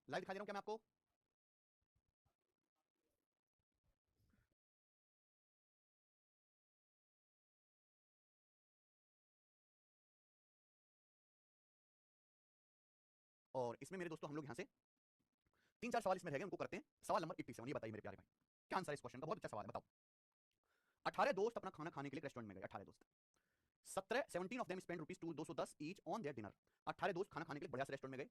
Live दिखाई दे रहा हूं क्या मैं आपको? और इसमें मेरे दोस्तों हम लोग यहां से 3-4 सवाल इसमें रह गए, उनको करते हैं। सवाल नंबर 87, ये बताइए मेरे प्यारे भाई, क्या आंसर है इस क्वेश्चन का? बहुत अच्छा सवाल है, बताओ। 18 दोस्त अपना खाना खाने के लिए रेस्टोरेंट में गए, 18 दोस्त। 17 of them spend rupees 210 each on their dinner. 18 दोस्त खाना खाने के लिए बढ़िया से रेस्टोरेंट में गए।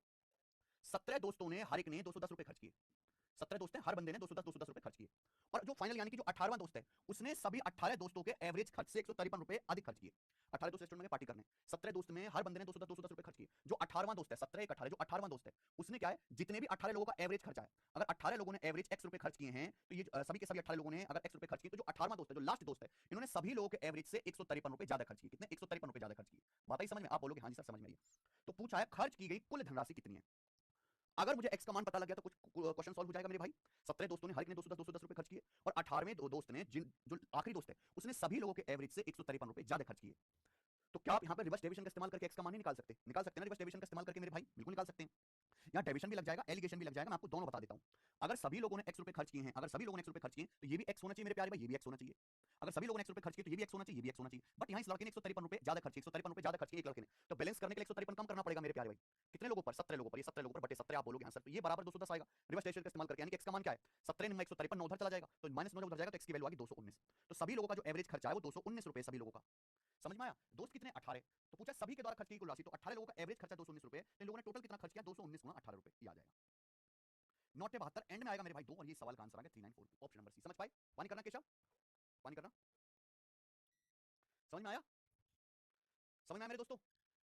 17 दोस्तों ने हर एक ने 210 रुपए खर्च किए। 17 दोस्त हैं, हर बंदे ने 210 रुपए खर्च किए। और जो फाइनल यानी कि जो 18वां दोस्त है, उसने सभी 18 दोस्तों के एवरेज खर्च से 153 रुपए अधिक खर्च किए। 18 दोस्त रेस्टोरेंट में पार्टी करने, 17 दोस्त में हर बंदे ने 210 रुपए खर्च किए। जो 18वां दोस्त है, 17 एक 18, जो 18वां दोस्त है, उसने क्या है, जितने भी 18 लोगों का एवरेज खर्चा है, अगर 18 लोगों ने एवरेज एक्स रुपए खर्च किए हैं, तो ये सभी के सभी 18 लोगों ने अगर एक्स रुपए खर्च किए, तो जो 18वां दोस्त है, जो लास्ट दोस्त है, इन्होंने सभी लोगों के एवरेज से 153 रुपए ज्यादा खर्च किए। कितने? 153 रुपए ज्यादा खर्च किए। बात आई समझ में? आप बोलोगे हाँ जी सर समझ में आई। तो पूछा है खर्च की गई कुल धनराशि कितनी है। अगर मुझे एक्स का मान पता लग गया तो कुछ क्वेश्चन सॉल्व हो जाएगा मेरे भाई। 17 दोस्तों ने हर एक ने 210 रुपए खर्च किए, और 18वें दोस्त ने, जिन जो आखिरी दोस्त है, उसने सभी लोगों के एवरेज से 153 रुपए ज्यादा खर्च किए। तो क्या आप यहाँ पे रिवर्स डेविएशन का इस्तेमाल करके एक्स का मान नहीं निकाल सकते? निकाल सकते हैं ना रिवर्स डेविएशन का इस्तेमाल करके मेरे भाई, बिल्कुल निकाल सकते हैं। यहाँ डेविएशन भी लग जाएगा, एलिगेशन भी लग जाएगा, मैं आपको दोनों बता देता हूँ। अगर सभी लोगों ने एक्स रुपए खर्च किए हैं, अगर सभी लोगों ने एक्स रुपए खर्च किए, तो ये भी एक्स होना चाहिए मेरे प्यारे भाई, ये भी एक्स होना चाहिए। अगर सभी लोगों ने एक्स रुपए खर्च किए, तो ये भी एक्स होना चाहिए, ये भी एक्स होना चाहिए। बट यहाँ इस लड़के ने 153 रुपए ज्यादा खर्च किए, 153 रुपए ज्यादा खर्च किए एक लड़के ने, तो बैलेंस करने के लिए 153 कम करना पड़ेगा मेरे प्यारे भाई। कितने लोगों पर? 17 लोगों पर। ये 17 लोगों पर बटे 17 आप बोलोगे आंसर, तो ये बराबर 210 आएगा रिवर्स डेविएशन का इस्तेमाल करके। यानी कि एक्स का मान क्या है? 17 में 153 9 उधर चला जाएगा, तो माइनस 9 उधर जाएगा, तो एक्स की वैल्यू आ गई 219। तो सभी लोगों का जो एवरेज खर्चा है वो 219 रुपए सभी लोगों का। समझ में आया? दोस्त कितने? 18। तो पूछा सभी के द्वारा खर्च की कुल राशि, तो 18 लोगों का एवरेज खर्चा 219 रुपए, तो इन लोगों ने टोटल कितना खर्च किया? 219 गुना 18 रुपए, ये आ जाएगा। 9 72 एंड में आएगा मेरे भाई 2, और ये सवाल का आंसर आ गया 394, ऑप्शन नंबर सी। समझ पाए? पानी करना केशव, पानी करना। समझ में आया? समझ में आया मेरे दोस्तों?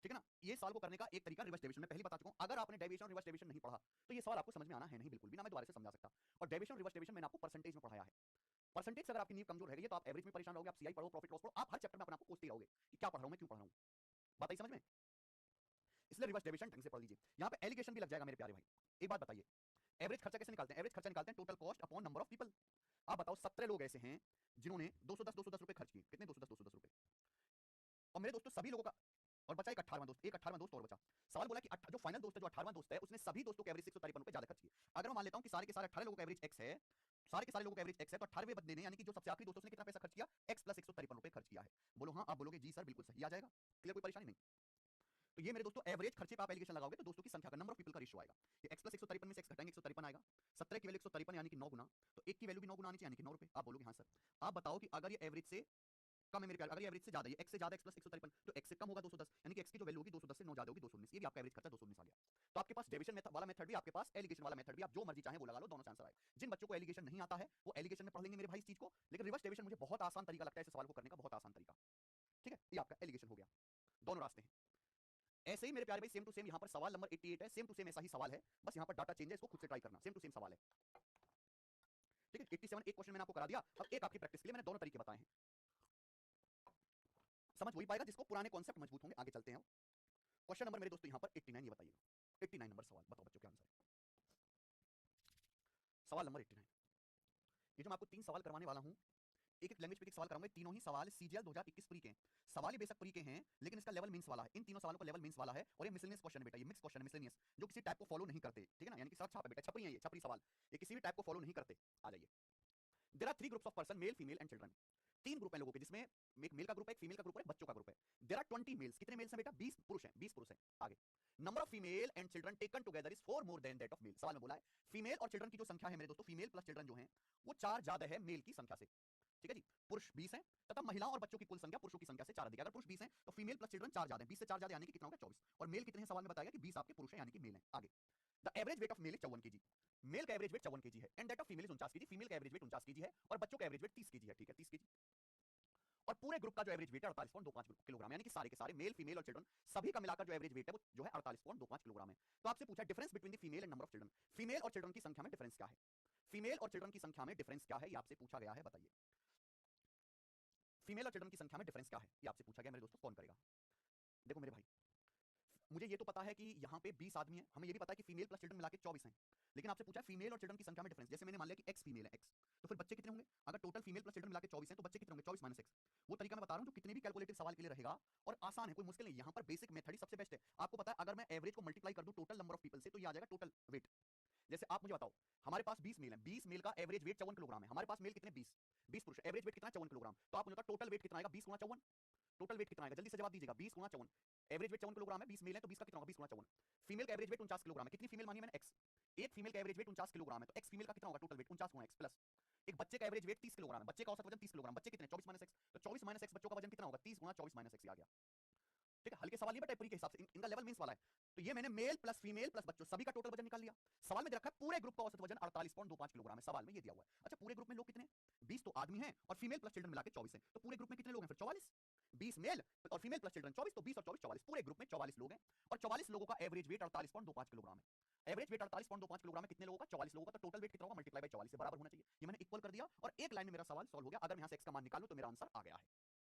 ठीक है ना? ये सवाल को करने का एक तरीका रिवर्स डेविएशन, मैं पहले बता चुका हूं। अगर आपने डेविएशन और रिवर्स डेविएशन नहीं पढ़ा, तो ये सवाल आपको समझ में आना है नहीं, बिल्कुल भी ना, मैं दोबारा से समझा सकता। और डेविएशन और रिवर्स डेविएशन मैंने आपको परसेंटेज में पढ़ाया है। परसेंटेज से अगर आपकी नींव कमजोर है, तो आप एवरेज में परेशान रहोगे, आप सीआई पढ़ो, प्रॉफिट लॉस पढ़ो, आप हर चैप्टर में अपने आपको कोसते रहोगे कि क्या पढ़ रहा हूं मैं, क्यों पढ़ रहा हूं। बात आई समझ में? इसलिए रिवर्स डेविएशन ढंग से पढ़ लीजिए। यहाँ पे एलिगेशन भी लग जाएगा मेरे प्यारे भाई। एक बात बताइए, एवरेज खर्चा कैसे निकालते हैं? एवरेज खर्चा निकालते हैं total cost upon number of people. आप बताओ 17 लोग ऐसे हैं जिन्होंने 210 रुपए खर्च किए। कितने? 210 रुपए। और मेरे दोस्तों सभी लोगों का, और बचा एक 18वां दोस्त, एक 18वां दोस्त और बचा। सवाल बोला कि जो फाइनल दोस्त है, जो 18वां दोस्त है, उसने सभी दोस्तों के एवरेज 153 रुपए ज्यादा खर्च किए। अगर मैं मान लेता हूं कि सारे के सारे 18 लोगों का एवरेज एक्स है, सारे के सारे लोगों का एवरेज एक्स है, तो 18वें बंदे ने, यानी कि जो सबसे आखिरी दोस्त है, उसने कितना पैसा खर्च किया? एक्स प्लस 153 रुपए खर्च किया है। बोलो हाँ, आप बोलोगे जी सर बिल्कुल सही आ जाएगा। क्लियर? कोई परेशानी नहीं। तो ये मेरे दोस्तों एवरेज खर्चे पे आप एलिगेशन लगाओगे तो दोस्तों की संख्या का, नंबर ऑफ पीपल का रेशियो आएगा। ये एक्स प्लस 153 में से एक्स घटाएंगे 153 आएगा। 17 की वैल्यू 153 यानी कि 9 गुना, तो एक की वैल्यू भी 9 गुना आनी चाहिए, यानी कि 9 रुपए। आप बोलोगे हाँ सर। आप बताओ कि अगर ये एवरेज से कम है मेरे प्यारे, अगर ये एवरेज से ज्यादा है, एक्स से ज्यादा एक्स प्लस 153, तो एक्स से कम होगा 210, यानी कि एक्स की जो वैल्यू होगी 210 से 9 ज्यादा होगी 219। ये भी आपका एवरेज खर्चा 219 आ गया। तो आपके पास डेविएशन मेथड वाला मेथड भी, आपके पास एलिगेशन वाला मेथड भी, आप जो मर्जी चाहे वो लगा लो, दोनों से आंसर आएगा। जिन बच्चों को एलिगेशन नहीं आता है वो एलिगेशन में पढ़ लेंगे मेरे भाई इस चीज को, लेकिन रिवर्स डेविएशन मुझे बहुत आसान तरीका लगता है इस सवाल को करने का, बहुत आसान तरीका। ठीक है? ये आपका एलिगेशन हो गया। दोनों रास्ते हैं। ऐसे ही मेरे प्यारे भाई सेम टू सेम यहां पर सवाल नंबर 88 है, सेम टू सेम ऐसा ही सवाल है, बस यहां पर डाटा चेंज है, इसको खुद से ट्राई करना। सेम टू सेम सवाल है। ठीक है? 87 एक क्वेश्चन मैंने आपको करा दिया, अब एक आपकी प्रैक्टिस के लिए मैंने दोनों तरीके बताए हैं। समझ वही पाएगा जिसको पुराने कॉन्सेप्ट मजबूत होंगे। आगे चलते हैं। क्वेश्चन नंबर मेरे दोस्तों यहां पर 89, ये बताइएगा। 89 नंबर सवाल, बताओ बच्चों क्या आंसर है। सवाल नंबर 89। ये जो मैं आपको 3 सवाल करवाने वाला हूं, एक एक लैंग्वेज पे एक सवाल कराऊंगा। तीनों ही सवाल सीजीएल 2021 प्री के हैं। सवाल ही बेशक प्री के हैं, लेकिन इसका लेवल मेंस वाला है। इन तीनों सवालों का लेवल मेंस वाला है, और ये मिसलेनियस क्वेश्चन है बेटा, ये मिक्स क्वेश्चन है, मिसलेनियस, जो किसी टाइप को फॉलो नहीं करते। ठीक है ना? यानी कि सर छाप है बेटा, छपरी है, ये छपरी सवाल, ये किसी भी टाइप को फॉलो नहीं करते। आ जाइए। There are 3 groups of person, male female and children. 3 group है लोगों के, जिसमें एक मेल का ग्रुप है, एक फीमेल का ग्रुप है, बच्चों का ग्रुप है। There are 20 males. कितने मेल्स हैं बेटा? 20 पुरुष हैं, 20 पुरुष हैं। आगे, number of female and children taken together is 4 more than that of male. सवाल में बोला है फीमेल और चिल्ड्रन की जो संख्या है मेरे दोस्तों, फीमेल प्लस चिल्ड्रन जो है, वो 4 ज्यादा है मेल की संख्या से। ठीक है जी? पुरुष 20 हैं, तथा महिलाओं और बच्चों की कुल संख्या पुरुषों की संख्या से 4 अधिक है। अगर पुरुष 20 हैं तो फीमेल प्लस चिल्ड्रन 4 ज्यादा है। 20 से 4 ज्यादा यानी कि कितना होगा? 24। और मेल कितने हैं सवाल में बताया कि 20 आपके पुरुष हैं, यानी कि मेल हैं। आगे, the average weight of male is 54 KG. Male का एवरेज वेट 54 केजी है, and that of female is 49 KG. Female का एवरेज वेट 49 केजी है, और बच्चों का एवरेज वेट 30 केजी है। ठीक है? 30 केजी। और पूरे ग्रुप का जो एवरेज वेट है 48.25 किलोग्राम, यानी कि सारे के सारे मेल फीमेल और चिल्ड्रन सभी का मिलाकर जो एवरेज वेट है वो जो है 48.25 किलोग्राम है। तो आपसे पूछा difference between the female and number of children. Female और चिल्ड्रन की संख्या में डिफरेंस क्या है? फीमेल और चिल्ड्रन की संख्या में डिफरेंस क्या है, ये आपसे पूछा गया है, बताइए। फीमेल और चिल्ड्रन की संख्या में डिफरेंस क्या है, ये आपसे पूछा गया मेरे दोस्तों, कौन करेगा? देखो मेरे भाई, मुझे ये तो पता है कि यहाँ पे 20 आदमी हैं, हमें ये भी पता है कि फीमेल प्लस चिल्ड्रन मिला के 24 हैं। लेकिन आपसे पूछा फीमेल और चिल्ड्रन की संख्या में डिफरेंस। जैसे मैंने मान लिया कि एक्स फीमेल है, एक्स, तो फिर बच्चे कितने होंगे? अगर टोटल फीमेल प्लस चिल्ड्रन मिला के 24 हैं, तो बच्चे कितने होंगे? 24 माइनस एक्स। वो तरीका मैं बता रहा हूँ जो कितने भी कैलकुलेटिव सवाल के लिए रहेगा, और आसान है, कोई मुश्किल नहीं। यहाँ पर बेसिक मेथड ही सबसे बेस्ट है। आपको पता है अगर मैं एवरेज को मल्टीप्लाई कर दूं टोटल नंबर ऑफ पीपल से, तो ये आ जाएगा टोटल वेट। जैसे आप मुझे बताओ, हमारे पास 20 मेल है, 20 मेल का एवरेज वेट 54 किलोग्राम है, हमारे पास मेल कितने 20 पुरुष, एवरेज वेट कितना 54 किलोग्राम, तो आप मुझे बताओ टोटल वेट कितना आएगा 20 गुना 54, टोटल वेट कितना आएगा, जल्दी से जवाब दीजिएगा। 20 गुना 54, एवरेज वेट 54 किलोग्राम है, 20 मेल है तो 20 का कितना होगा 20 गुना 54। फीमेल का एवरेज वेट 49 किलोग्राम है, कितनी फीमेल मानी मैंने x, एक फीमेल का एवरेज वेट 49 किलोग्राम है तो x फीमेल का कितना होगा टोटल वेट 49 गुना x प्लस एक बच्चे का एवरेज वेट 30 किलोग्राम है, बच्चे का औसत वजन 30 किलोग्राम, बच्चे कितने 24 माइनस x, तो 24 माइनस x बच्चों का वजन कितना होगा 30 गुना 24 माइनस x आ गया। ठीक है, हल्के सवाल नहीं बेटा पूरी के हिसाब से, इनका लेवल मींस वाला है। तो ये मैंने मेल प्लस फीमेल प्लस बच्चों सभी का टोटल वजन निकाल लिया। सवाल में दे रखा है पूरे ग्रुप का औसत वजन 48.25 किलोग्राम है, सवाल में ये दिया हुआ है। अच्छा पूरे ग्रुप में लोग कितने 20 तो आदमी हैं और फीमेल प्लस चिल्ड्रन मिला के 24 हैं, तो पूरे ग्रुप में कितने लोग हैं फिर 44, 20 मेल और फीमेल प्लस चिल्ड्रन 24, तो 20 और 24 44, पूरे ग्रुप में 44 लोग हैं और 44 लोगों का एवरेज वेट 48.25 किलोग्राम है। एवरेज वेट 48.25 किलोग्राम है, कितने लोगों का 44 लोगों का, तो टोटल वेट कितना होगा मल्टीप्लाई बाय 44 से बराबर होना चाहिए। ये मैंने इक्वल कर दिया और एक लाइन में मेरा सवाल सॉल्व हो गया। अगर मैं यहां से x का मान निकालूं तो मेरा आंसर आ गया है।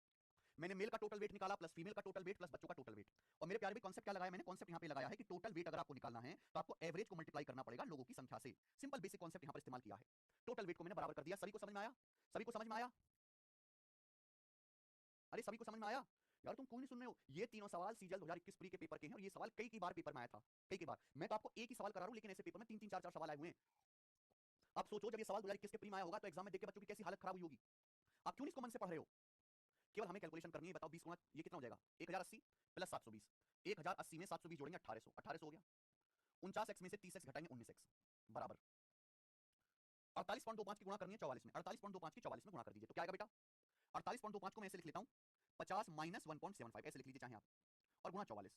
मैंने मेल का टोटल वेट निकाला प्लस फीमेल का टोटल वेट प्लस बच्चों का टोटल वेट, और मेरे प्यारे भी कॉन्सेप्ट क्या लगाया मैंने, कॉन्सेप्ट यहां पे लगाया है कि टोटल वेट अगर आपको निकालना है तो आपको एवरेज को मल्टीप्लाई करना पड़ेगा लोगों की संख्या से। सिंपल बेसिक कॉन्सेप्ट यहां पर इस्तेमाल किया है। टोटल वेट को मैंने बराबर कर दिया। सभी को समझ में आया, सभी को समझ में आया, अरे सभी को समझ में आया यार, तुम क्यों नहीं सुन रहे हो। ये तीनों सवाल सीजीएल 2021 प्री के पेपर के हैं और ये सवाल कई बार पेपर में आया था, कई बार। मैं तो आपको एक ही सवाल करा रहा हूं लेकिन ऐसे पेपर में 3-3 4-4 सवाल आए हुए हैं। आप सोचो जब ये सवाल 2021 के प्री में आया होगा तो एग्जाम में देख के बच्चों की कैसी हालत खराब हुई होगी। आप क्यों नहीं इसको मन से पढ़ रहे हो। केवल हमें कैलकुलेशन करनी है, बताओ 20 गुना ये कितना हो जाएगा 1080 प्लस 720, 1080 में 720 जोड़ेंगे 1800, 1800 हो गया। 49x में से 30x घटाएंगे 19x बराबर 48.25 की गुणा करनी है 44 में, 48.25 की 44 में गुणा कर दीजिए तो क्या आएगा बेटा 48.25 को मैं ऐसे लिख लेता हूं 50 माइनस 1.75 ऐसे लिख लीजिए चाहे आप, और गुणा 44,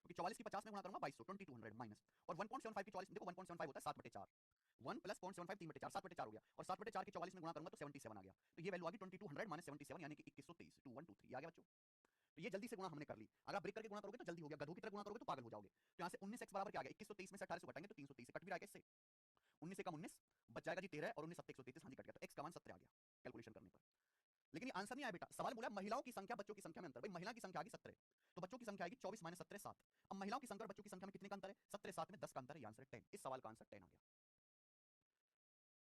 क्योंकि 44 की 50 में गुणा करूंगा 2200 माइनस, और 1.75 की 44 में देखो 1.75 होता है 7/4, 1 प्लस 0.75 3/4 7/4 हो गया, और 7/4 की 44 में गुणा करूंगा तो 77 आ गया, तो ये वैल्यू आ गई 2200 माइनस 77 यानी कि 2123 2123 आ गया बच्चों। तो ये जल्दी से गुणा हमने कर ली। अगर आप ब्रेक करके गुणा करोगे तो जल्दी हो गया, गधों की तरह गुणा करोगे तो पागल हो जाओगे। तो यहाँ से 19x बराबर क्या आ गया 2123 में से 1800 घटाएंगे तो 330 से कट भी रहा है इससे, 19 से कम 19 बच जाएगा जी 13 और 19 7 133 हाँ जी कट गया, तो x का मान 17 आ गया कैलकुलेशन करने पर। लेकिन ये आंसर नहीं आया बेटा, सवाल बोला महिलाओं की संख्या बच्चों की संख्या में अंतर, भाई महिला की संख्या आएगी 17 तो बच्चों की संख्या आएगी 24 माइनस 17 7। अब महिलाओं की संख्या और बच्चों की संख्या में कितने का अंतर है 17 7 में 10 का अंतर है, ये आंसर है 10। इस सवाल का आंसर 10 आ गया।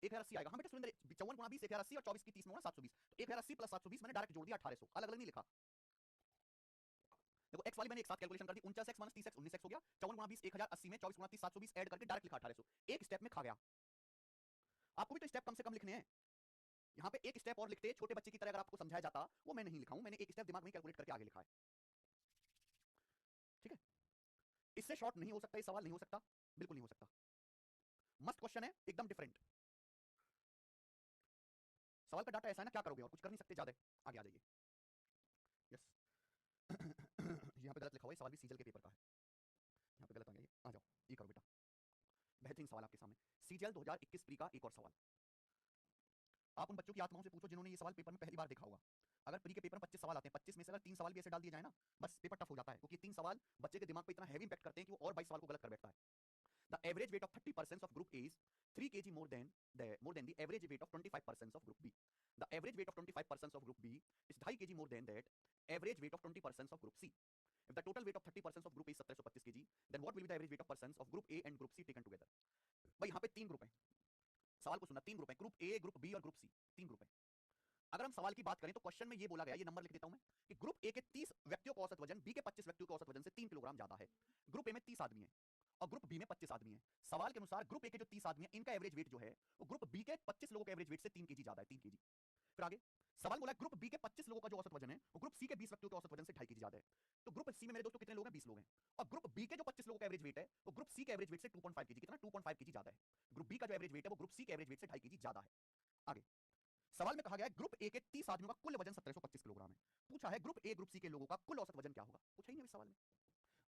1080 आएगा हाँ बेटा सुरेंद्र, 54 गुणा 20 1080 और 24 की 30 में होना 720, तो 1080 प्लस 720 मैंने डायरेक्ट जोड़ दिया 1800, अलग अलग नहीं लिखा। देखो x वाली मैंने एक साथ कैलकुलेशन कर दी, 49x माइनस 30x 19x हो गया, 54 गुणा 20 1080 में 24 गुणा 30 720 ऐड करके डायरेक्ट लिखा 1800, एक स्टेप में खा गया। आपको भी तो स्टेप कम से कम लिखने हैं, यहाँ पे एक स्टेप और लिखते छोटे बच्चे की तरह अगर आपको समझाया जाता, वो मैं नहीं लिखा हूं, मैंने एक स्टेप दिमाग में कैलकुलेट करके आगे लिखा है। ठीक है, इससे शॉर्ट नहीं हो सकता, ये सवाल नहीं हो सकता, बिल्कुल नहीं हो सकता। मस्त क्वेश्चन है एकदम डिफरेंट। सवाल का डाटा ऐसा है ना, क्या करोगे और कुछ कर नहीं सकते, ज्यादा आगे आ जाइए। यस यहाँ पे गलत लिखा हुआ है, सवाल भी सीजीएल के पेपर का है, यहाँ पे गलत आ गया, आ जाओ ये करो बेटा। बेहतरीन सवाल आपके सामने, सीजीएल 2021 प्री का एक और सवाल। आप उन बच्चों की आत्माओं से पूछो जिन्होंने ये सवाल पेपर में पहली बार देखा होगा। अगर प्री के पेपर में 25 सवाल आते हैं, 25 में से अगर 3 सवाल भी ऐसे डाल दिए जाए ना, बस पेपर टफ हो जाता है, क्योंकि 3 सवाल बच्चे के दिमाग पे इतना हैवी इंपैक्ट करते हैं कि वो और 22 सवाल को गलत कर बैठता है। The average weight of 30% of group A is 3 kg more than the average weight of 25% of group B. The average weight of 25% of group B is 2.5 kg more than that average weight of 20% of group C. If the total weight of 30% of group A is 1725 kg, then what will be the average weight of persons of group A and group C taken together? भाई यहाँ पे 3 group हैं, सवाल को सुनना, 3 group हैं, group A, group B और group C, 3 group हैं। अगर हम सवाल की बात करें तो क्वेश्चन में ये बोला गया, ये नंबर लिख देता हूं मैं, कि ग्रुप ए के 30 व्यक्तियों का औसत वजन बी के 25 व्यक्तियों के औसत वजन से 3 किलोग्राम ज्यादा है। ग्रुप ए में 30 आदमी है और ग्रुप बी में 25 आदमी है। सवाल के अनुसार ग्रुप ए के जो 30 आदमी है इनका एवरेज वेट जो है वो ग्रुप बी के 25 लोगों के एवरेज वेट से 3 केजी ज्यादा है, 3 केजी। फिर आगे सवाल बोला ग्रुप बी के 25 लोगों का जो औसत वजन है वो ग्रुप सी के 20 व्यक्तियों के औसत वजन से 2.5 केजी ज्यादा है। तो ग्रुप सी में मेरे दोस्तों कितने लोग हैं 20 लोग हैं, और ग्रुप बी के जो 25 लोगों का एवरेज वेट है वो ग्रुप सी के एवरेज वेट से 2.5 केजी, कितना 2.5 केजी ज्यादा है। ग्रुप बी का जो एवरेज वेट है वो ग्रुप सी के एवरेज वेट से 2.5 केजी ज्यादा है। आगे सवाल में कहा गया है ग्रुप ए के 30 आदमियों का कुल वजन 1725 किलोग्राम है। पूछा है ग्रुप ए ग्रुप सी के लोगों का कुल औसत वजन क्या होगा, पूछा ही नहीं इस सवाल में।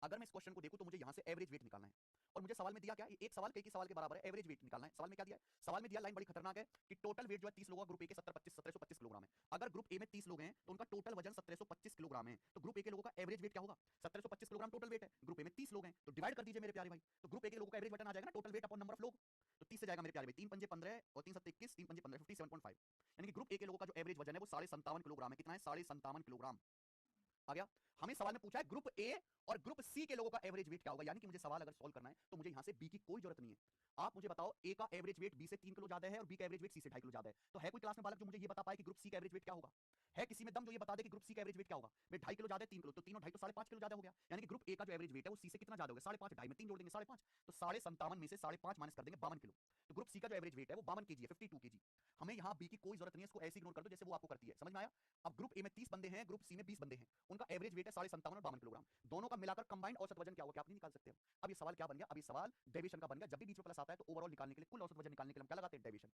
अगर मैं इस क्वेश्चन को देखूं तो मुझे यहां से एवरेज वेट निकालना है, और मुझे सवाल में दिया क्या, एक सवाल कई सवाल के बराबर है, एवरेज वेट निकालना है। सवाल में क्या दिया है, सवाल में दिया लाइन बड़ी खतरनाक है कि टोटल वेट जो है 30 लोगों का ग्रुप ए के 1725 किलोग्राम है। अगर ग्रुप ए में 30 लोग हैं तो उनका टोटल वजन 1725 किलोग्राम है, तो ग्रुप ए के लोगों का एवरेज वेट क्या होगा 1725 किलोग्राम टोटल वेट है, ग्रुप ए में 30 लोग हैं तो डिवाइड कर दीजिए मेरे प्यारे भाई, तो ग्रुप ए के लोगों का एवरेज वजन आ जाएगा ना total weight upon number of लोग, तो 30 से जाएगा मेरे प्यारे भाई, 3 पंजे 15 और 3 7 21, 3 पंजे 15 57.5, यानी कि ग्रुप ए के लोगों का जो एवरेज वजन है वो 57.5 किलोग्राम है। कितना है 57.5 किलोग्राम आ गया। हमें सवाल में पूछा है ग्रुप ए और ग्रुप सी के लोगों का एवरेज वेट क्या होगा, यानी कि मुझे सवाल अगर सॉल्व करना है तो मुझे यहां से बी की कोई जरूरत नहीं है। आप मुझे बताओ ए का एवरेज वेट बी से 3 किलो ज्यादा है और बी का एवरेज वेट सी से 2.5 किलो ज्यादा है, तो है कोई क्लास में बालक जो मुझे ये बता पाए कि ग्रुप सी का एवरेज वेट क्या होगा? है किसी में दम जो ये बता दे कि ग्रुप सी का एवरेज वेट क्या होगा? भाई 2.5 किलो ज्यादा है 3 किलो, तो 3 और 2.5 तो 5.5 किलो ज्यादा हो गया, यानी कि ग्रुप ए का जो एवरेज वेट है वो सी से कितना ज्यादा हो गया? 5.5, 2.5 में 3 जोड़ देंगे 5.5, तो 57.5 में से 5.5 माइनस कर देंगे 52 किलो, तो ग्रुप सी का जो एवरेज वेट है वो 52 केजी है, 52 केजी। हमें यहाँ बी की कोई जरूरत नहीं है, इसको ऐसे इग्नोर कर दो जैसे वो आपको करती है, समझ में आया? अब ग्रुप ए में 30 बंदे हैं, ग्रुप सी में 20 बंदे हैं, उनका एवरेज वेट है 57.5 और 52 किलोग्राम, दोनों का मिलाकर कंबाइंड औसत वजन क्या होगा क्या आप नहीं निकाल सकते हो? अब ये सवाल क्या बन गया? अब ये सवाल डेविएशन का बन गया, जब भी बीच में प्लस आता है तो ओवरऑल निकालने के लिए, कुल औसत वजन निकालने के लिए हम क्या लगाते हैं? डेविएशन।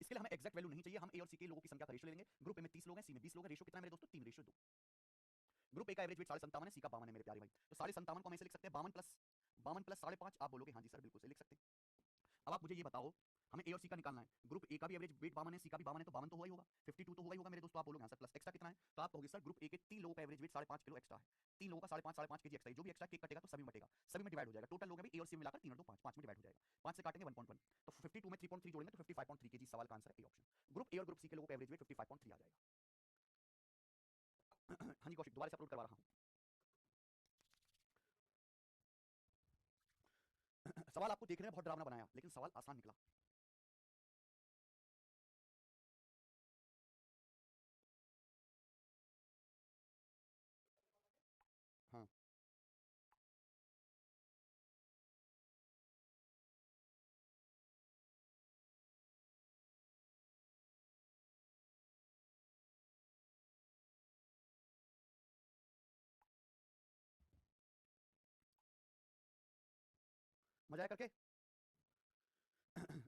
इसके लिए हमें एग्जैक्ट वैल्यू नहीं चाहिए, हम ए और सी के लोगों की संख्या का रेशियो ले लेंगे। ग्रुप ए में 30 लोग हैं, सी में 20 लोग हैं, रेशियो कितना है मेरे दोस्तों? 3:2। ग्रुप ए का एवरेज वेट 57.5 है, सी का 52 है मेरे प्यारे भाई, तो 57.5 को हम ऐसे लिख सकते हैं 52 प्लस 5.5, आप बोलोगे हाँ जी सर बिल्कुल सही लिख सकते हैं। अब आप मुझे ये बताओ, हमें ए और सी का निकालना है, ग्रुप ए का भी एवरेज वेट 52 है, सी का भी 52 है, तो 52 तो हुआ ही होगा, 52 तो हुआ ही होगा मेरे दोस्तों। आप बोलोगे हाँ सर प्लस एक्स्ट्रा कितना है, तो आप कहोगे सर ग्रुप ए के 3 लोगों का एवरेज वेट 5.5 किलो एक्स्ट्रा है, 3 लोगों का 5.5 केजी एक्स्ट्रा है, जो भी एक्स्ट्रा केक कटेगा तो सभी में बटेगा, सभी में डिवाइड हो जाएगा, टोटल लोग हैं ए और सी मिलाकर 3 और 2 5, 5 में डिवाइड हो जाएगा, 5 से काटेंगे 1.1, तो 52 में 3.3 जोड़ेंगे तो 55.3 केजी। सवाल का आंसर है ए ऑप्शन, ग्रुप ए और ग्रुप सी के लोगों का एवरेज वेट 55.3 आ जाएगा। हाँ जी कौशिक, दोबारा से अपलोड करवा रहा हूँ। सवाल आपको देखने में बहुत डरावना बनाया, लेकिन सवाल आसान निकला। हाँ मजा आया करके।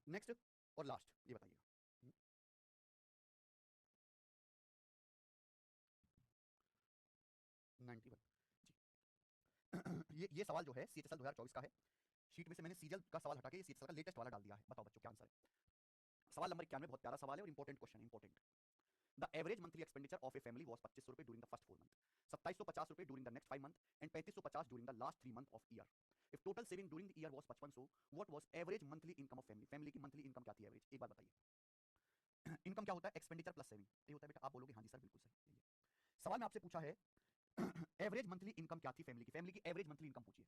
नेक्स्ट और लास्ट ये बताइएगा। 91 जी। ये सवाल जो है सीएचएसएल 2024 का है, शीट में से मैंने सीजल का सवाल हटा के ये सीएचएसएल का लेटेस्ट वाला डाल दिया है। बताओ बच्चों क्या आंसर है? सवाल नंबर 91 बहुत प्यारा सवाल है और important question, important. The average monthly expenditure of a family was 2500 रुपए ड्यूरिंग द फर्स्ट 4 मंथ, 2750 रुपए during the next 5 month and 3550 during the last 3 month of year. If total saving during the year was 5500, what was average monthly income of family? Family की monthly income क्या थी average? एक बार बताइए। Income क्या होता है? Expenditure plus saving, ये होता है बेटा। आप बोलोगे हाँ जी सर बिल्कुल सही। सवाल में आपसे पूछा है एवरेज मंथली इनकम क्या थी फैमिली की, फैमिली की एवरेज मंथली इनकम पूछिए।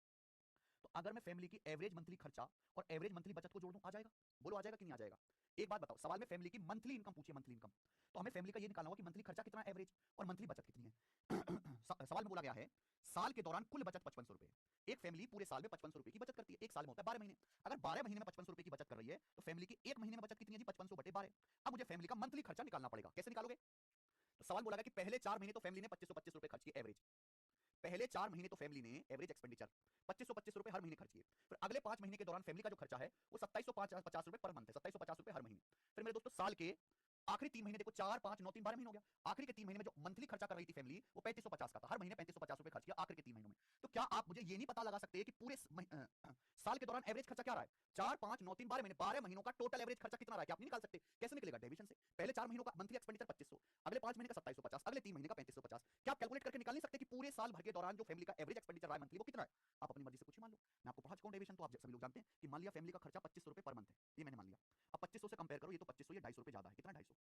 तो अगर मैं फैमिली की एवरेज मंथली खर्चा और एवरेज मंथली बचत को जोड़ दूं, आ जाएगा? बोलो आ जाएगा कि नहीं आ जाएगा? एक बात बताओ, सवाल में फैमिली की मंथली इनकम पूछिए, मंथली इनकम, तो हमें फैमिली का ये निकालना होगा कि मंथली खर्चा कितना एवरेज और मंथली बचत कितनी है। सवाल में बोला गया है साल के दौरान कुल बचत 5500 रुपए। एक फैमिली पूरे साल में 5500 रुपए की बचत करती है, एक साल में होता है 12 महीने। अगर 12 महीने में 5500 रुपए की बचत कर रही है तो फैमिली की एक महीने में बचत कितनी है जी? 5500 बटे 12। अब मुझे फैमिली का मंथली खर्चा निकालना पड़ेगा, कैसे निकालोगे? तो सवाल बोला गया कि पहले 4 महीने तो फैमिली ने 2525 रुपए खर्च किए एवरेज, पहले 4 महीने तो फैमिली ने एवरेज एक्सपेंडिचर 2525 रुपए हर महीने खर्च किए। फिर अगले 5 महीने के दौरान फैमिली का जो खर्चा है वो 2750 रुपए पर मंथ है, 2750 रुपए हर महीने। फिर मेरे दोस्तों साल के आखिरी 3 महीने देखो, 4 5 9 3 12 महीने हो गया, आखिरी के 3 महीने में जो मंथली खर्चा कर रही थी फैमिली वो 3550 का था, हर महीने 3550 रुपए खर्च किया आखिरी के 3 महीनों में। तो क्या आप मुझे ये नहीं पता लगा सकते कि पूरे साल के दौरान एवरेज खर्चा क्या रहा है? 4 5 9 3 12 महीनों का टोटल एवरेज खर्चा कितना रहा है? क्या आप नहीं निकाल सकते? कैसे निकलेगा? डेविएशन से। पहले 4 महीनों का मंथली एक्सपेंडिचर 2500, अगले 5 महीने का 2750, अगले 3 महीने का 3550। क्या आप कैलकुलेट करके निकाल नहीं सकते कि पूरे साल भर के दौरान जो फैमिली का एवरेज एक्सपेंडिचर रहा है मंथली वो कितना है? आप अपनी मर्जी से कुछ मान लो। मैं आपको पढ़ा चुका हूं डेविएशन, तो आप सभी लोग जानते हैं कि मान लिया फैमिली का खर्चा 2500 रुपए पर मंथ है, ये मैंने मान लिया। अब 2500 से कंपेयर करो, ये तो 2500, ये 250 रुपए ज्यादा है, कितना 250,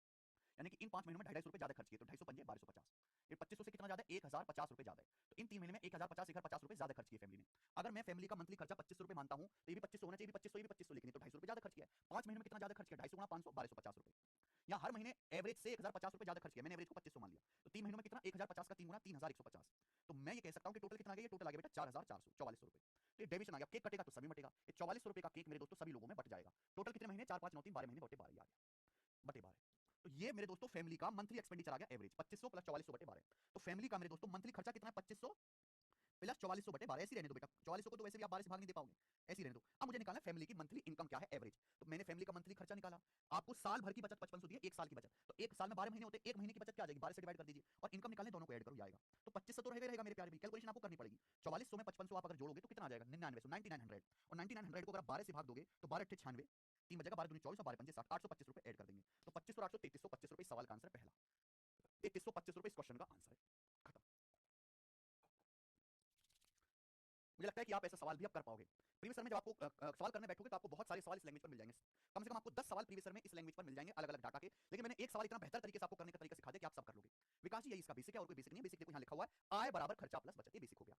यानी कि इन 5 महीनों में 250 रुपए ज्यादा खर्च किए, तो 250 पंजे 1250। ये 2500 से कितना ज्यादा है? 1050 रुपए ज्यादा है। तो इन 3 महीने में 1050 1050 रुपए ज्यादा खर्च किए फैमिली ने। अगर मैं फैमिली का मंथली खर्चा 2500 रुपए मानता हूं तो ये भी 2500 होना चाहिए, 2500 ये भी 2500, लेकिन तो 250 रुपए ज्यादा खर्च किया है। 5 महीने में कितना ज्यादा खर्च किया? 250 गुणा 500 1250 रुपए, या हर महीने एवरेज से 1050 रुपए ज्यादा खर्च किया। मैंने एवरेज को 2500 मान लिया, तो 3 महीनों में कितना? 1050 का 3 गुणा 3150। तो मैं ये कह सकता हूं कि टोटल कितना आ गया? ये टोटल आ गया बेटा 4400, 4400 रुपए। तो ये डेविएशन आ गया, केक कटेगा तो सभी मटेगा। ये 4400 रुपए का केक मेरे दोस्तों सभी लोगों में बट जाएगा। टोटल कितने महीने? 4 5 9 3 12 महीने बटे 12 आ गया, बटे 12। तो ये मेरे दोस्तों फैमिली का मंथली एक्सपेंडिचर आ गया एवरेज 2500 प्लस 4400 बटे 12। तो फैमिली का मेरे दोस्तों मंथली खर्चा कितना है? 2500 प्लस 4400 बटे 12। ऐसे रहने दो बेटा, 4400 को तो वैसे भी आप 12 से भाग नहीं दे पाओगे, ऐसे रहने दो। अब मुझे निकालना है फैमिली की मंथली इनकम क्या है एवरेज। तो मैंने फैमिली का मंथली खर्चा निकाला, आपको साल भर की बचत 5500 दी है, एक साल की बचत, तो एक साल में 12 महीने होते हैं, एक महीने की बचत क्या आ जाएगी? 12 से डिवाइड कर दीजिए और इनकम निकालने, दोनों को ऐड करो, आएगा। तो 2500 तो रहेगा मेरे प्यारे भी, कैलकुलेशन आपको करनी पड़ेगी। 4400 में 5500 आप अगर जोड़ोगे तो कितना आ जाएगा? 9900 और 9900 को अगर 12 से भाग दोगे तो 12 8 96, 3 बजेगा, 12 दूनी 24 और 12 पंजे 60, 825 रुपए ऐड कर देंगे। तो 2500 और 800 3325 रुपए सवाल का आंसर है पहला। 3325 रुपए इस क्वेश्चन का आंसर है, खत्म। मुझे लगता है कि आप ऐसा सवाल भी अब कर पाओगे। प्रीवियस ईयर में जब आपको सवाल करने बैठोगे तो आपको बहुत सारे सवाल इस लैंग्वेज पर मिल जाएंगे। कम से कम आपको 10 सवाल प्रीवियस ईयर में इस लैंग्वेज पर मिल जाएंगे अलग अलग डाटा के। लेकिन मैंने एक सवाल इतना बेहतर तरीके से आपको करने का तरीका सिखा दिया कि आप सब कर लोगे। विकास जी यही इसका बेसिक है और कोई बेसिक नहीं है। बेसिक देखो यहाँ लिखा हुआ है आय बराबर खर्चा प्लस बचत, ये बेसिक हो गया।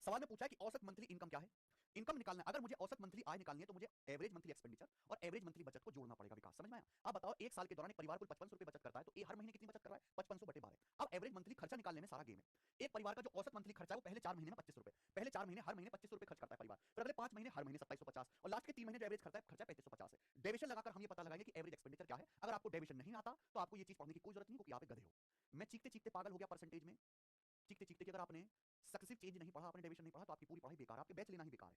सवाल में पूछा है कि औसत मंथली इनकम क्या है। इनकम निकालना है, अगर मुझे औसत मंथली आय निकालनी है तो मुझे एवरेज मंथली एक्सपेंडिचर और एवरेज मंथली बचत को जोड़ना पड़ेगा। विकास समझ में आया? अब बताओ एक साल के दौरान एक परिवार कुल 5500 रुपए बचत करता है तो ये हर महीने कितनी बचत कर रहा है? 5500 बटे 12। अब एवरेज मंथली खर्चा निकालने में सारा गेम है। एक परिवार का जो औसत मंथली खर्चा है वो पहले 4 महीने में 2500 रुपए, पहले 4 महीने हर महीने 2500 रुपए खर्च करता है परिवार, फिर अगले 5 महीने हर महीने 2750 और लास्ट के 3 महीने जो एवरेज खर्चा है 3550 है। डेविएशन लगाकर हम ये पता लगाएंगे कि एवरेज एक्सपेंडिचर क्या है। अगर आपको डेविएशन नहीं आता तो आपको ये चीज पढ़ने की कोई जरूरत नहीं, क्योंकि आप एक गधे हो। मैं चीखते चीखते पागल हो गया परसेंटेज में, चीखते चीखते कि अगर आपने सक्सेसिव चेंज नहीं पढ़ा, आपने डेविएशन नहीं पढ़ा तो आपकी पूरी पढ़ाई बेकार है, आपके बैच लेना ही बेकार है।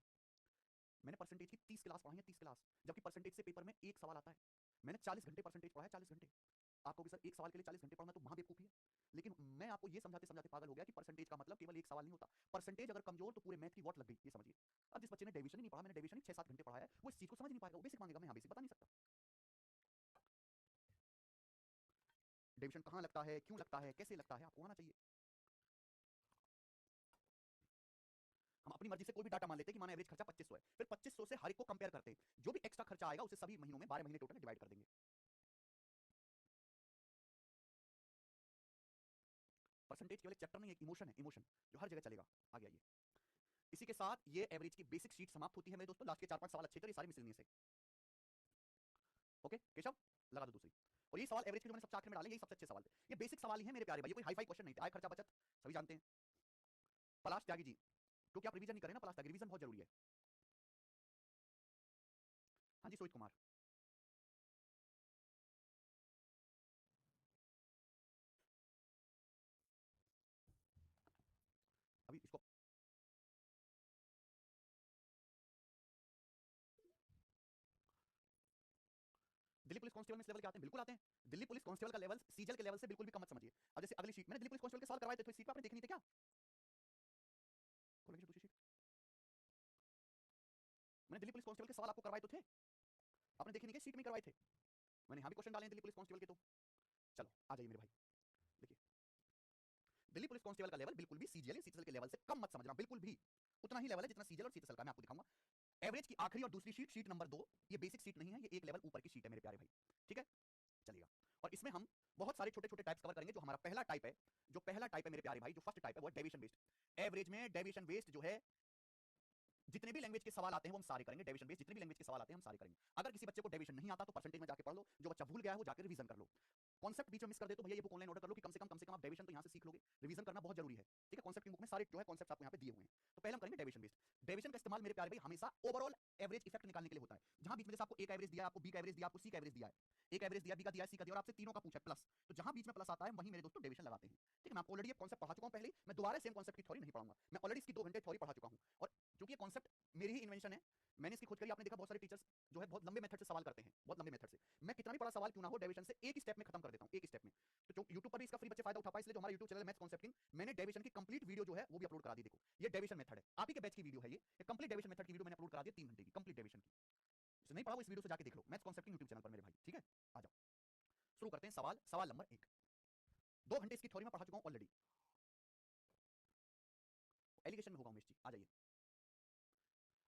मैंने परसेंटेज की 30 क्लास पढ़ाई है, 30 क्लास, जबकि परसेंटेज से पेपर में एक सवाल आता है। मैंने 40 घंटे परसेंटेज पढ़ा है, 40 घंटे। आपको भी सर एक सवाल के लिए 40 घंटे पढ़ना तो महाबेवकूफी है। लेकिन मैं आपको ये समझाते समझाते पागल हो गया कि परसेंटेज का मतलब केवल एक सवाल नहीं होता। परसेंटेज अगर कमजोर तो पूरे मैथ की वॉट लग गई, ये समझिए। अब जिस बच्चे ने डेविएशन ही नहीं पढ़ा, मैंने डेविएशन 6-7 घंटे पढ़ा है, वो इस चीज को समझ नहीं पाएगा, वो बेसिक मांगेगा, मैं यहाँ बेसिक बता नहीं सकता। डेविएशन कहाँ लगता है, क्यों लगता है, कैसे लगता है, आपको आना चाहिए। हम अपनी मर्जी से कोई भी डाटा मान लेते हैं कि माना एवरेज खर्चा 2500 है, फिर 2500 से हर एक को कंपेयर करते हैं, जो भी एक्स्ट्रा खर्चा आएगा उसे सभी महीनों में 12 महीने टोटल डिवाइड कर देंगे। परसेंटेज केवल एक चैप्टर नहीं है, एक इमोशन है, इमोशन जो हर जगह चलेगा। आगे आइए। इसी के साथ ये एवरेज की बेसिक शीट समाप्त होती है मेरे दोस्तों। लास्ट के 4-5 सवाल अच्छे थे, ये सारे मिसलेनियस है। ओके केशव, लगा दो दूसरी। और ये सवाल एवरेज के जो मैंने सबसे आखिर में डाले, ये सबसे अच्छे सवाल थे। ये बेसिक सवाल ही है मेरे प्यारे भाई, ये कोई हाई फाई क्वेश्चन नहीं थे। आय खर्चा बचत सभी जानते हैं। पलाश त्यागी जी, क्योंकि आप रिवीजन नहीं करें ना, पलाश त्यागी रिवीजन बहुत जरूरी है। हाँ जी सोहित कुमार, अभी इसको दिल्ली पुलिस कांस्टेबल में इस लेवल के आते हैं, बिल्कुल आते हैं। दिल्ली पुलिस कांस्टेबल का लेवल सीजल के लेवल से बिल्कुल भी कम मत समझिए। अब जैसे अगली शीट, मैंने दिल्ली पुलिस कांस्टेबल के सवाल करवाए थे, तो इस सीट पे आपने देखे नहीं थे क्या? खोलेंगे दूसरी शीट। मैंने दिल्ली पुलिस कांस्टेबल के सवाल आपको करवाए तो थे, आपने देखे नहीं क्या? शीट में करवाए थे मैंने, यहाँ भी क्वेश्चन डाले हैं दिल्ली पुलिस कांस्टेबल के। तो चलो आ जाइए मेरे भाई, देखिए दिल्ली पुलिस कांस्टेबल का लेवल बिल्कुल भी सीजीएल सीजीएल के लेवल से कम मत समझना, बिल्कुल भी उतना ही लेवल है जितना सीजीएल और सीजीएल का। मैं आपको दिखाऊंगा एवरेज की आखिरी और दूसरी शीट, शीट नंबर 2, ये बेसिक शीट नहीं है, ये एक लेवल ऊपर की शीट है मेरे प्यारे भाई, ठीक है? चलेगा। और इसमें हम बहुत सारे छोटे छोटे टाइप्स कवर करेंगे। जो हमारा पहला टाइप है, जो पहला टाइप है मेरे प्यारे भाई, जो फर्स्ट टाइप है वो डेविएशन बेस्ड। एवरेज में डेविएशन बेस्ड जो है, जितने भी लैंग्वेज के सवाल आते हैं वो हम सारे करेंगे। डेविएशन बेस्ड जितने भी लैंग्वेज के सवाल आते हैं हम सारे करेंगे। अगर किसी बच्चे को डेविएशन नहीं आता तो परसेंटेज में जाके पढ़ लो, जो बच्चा भूल गया है वो जाकर रिवीजन कर लो। कॉन्सेप्ट बीच में मिस कर दे तो भैया ये बुक ऑनलाइन ऑर्डर कर लो, कि कम से कम आप डेविएशन तो यहाँ से सीख लोगे। रिवीजन करना बहुत जरूरी है, ठीक है? कॉन्सेप्ट की बुक में सारे जो है कॉन्सेप्ट आपको यहाँ पे दिए हुए हैं। तो पहले हम करेंगे डेविएशन बेस्ड। डेविएशन का इस्तेमाल मेरे प्यारे भाई हमेशा ओवरऑल एवरेज इफेक्ट निकालने के लिए होता है। जहां बीच में जैसे आपको एक एवरेज दिया, आपको बी का एवरेज दिया, आपको सी का एवरेज दिया है, एक एवरेज दिया, बी का दिया, सी का दिया, और आपसे तीनों का पूछा प्लस, तो जहां बीच में प्लस आता है वहीं मेरे दोस्तों डेविएशन लगाते हैं, ठीक है? मैं आपको ऑलरेडी ये कॉन्सेप्ट पढ़ा चुका हूं पहले, मैं दोबारा सेम कॉन्सेप्ट की थ्योरी नहीं पढ़ाऊंगा। मैं ऑलरेडी इसकी 2 घंटे थ्योरी पढ़ा चुका हूं, और क्योंकि ये कॉन्सेप्ट मेरी ही इन्वेंशन है, मैंने इसकी खोज करी। आपने देखा बहुत सारे टीचर्स जो है बहुत लंबे मेथड से सवाल करते हैं, बहुत लंबे मेथड से। मैं कितना भी बड़ा सवाल क्यों ना हो, डेविएशन से एक ही स्टेप में खत्म कर देता हूं, एक ही स्टेप में। तो जो YouTube पर भी इसका फ्री बच्चे फायदा उठा पाए, इसलिए जो हमारा YouTube चैनल है मैथ्स कॉन्सेप्टिंग, मैंने डेविएशन की कंप्लीट वीडियो जो है वो भी अपलोड करा दी। देखो ये डेविएशन मेथड है, आप ही के बैच की वीडियो है, ये कंप्लीट डेविएशन मेथड की वीडियो मैंने अपलोड करा दी 3 घंटे की, कंप्लीट डेविएशन की। जिसने नहीं पढ़ा वो इस वीडियो से जाके देख लो, मैथ्स कॉन्सेप्टिंग YouTube चैनल पर मेरे भाई, ठीक है? आ जाओ शुरू करते हैं। सवाल, सवाल नंबर 1। 2 घंटे इसकी थ्योरी में पढ़ा चुका हूं ऑलरेडी, एलिगेशन में होगा उमेश जी, आ जाइए।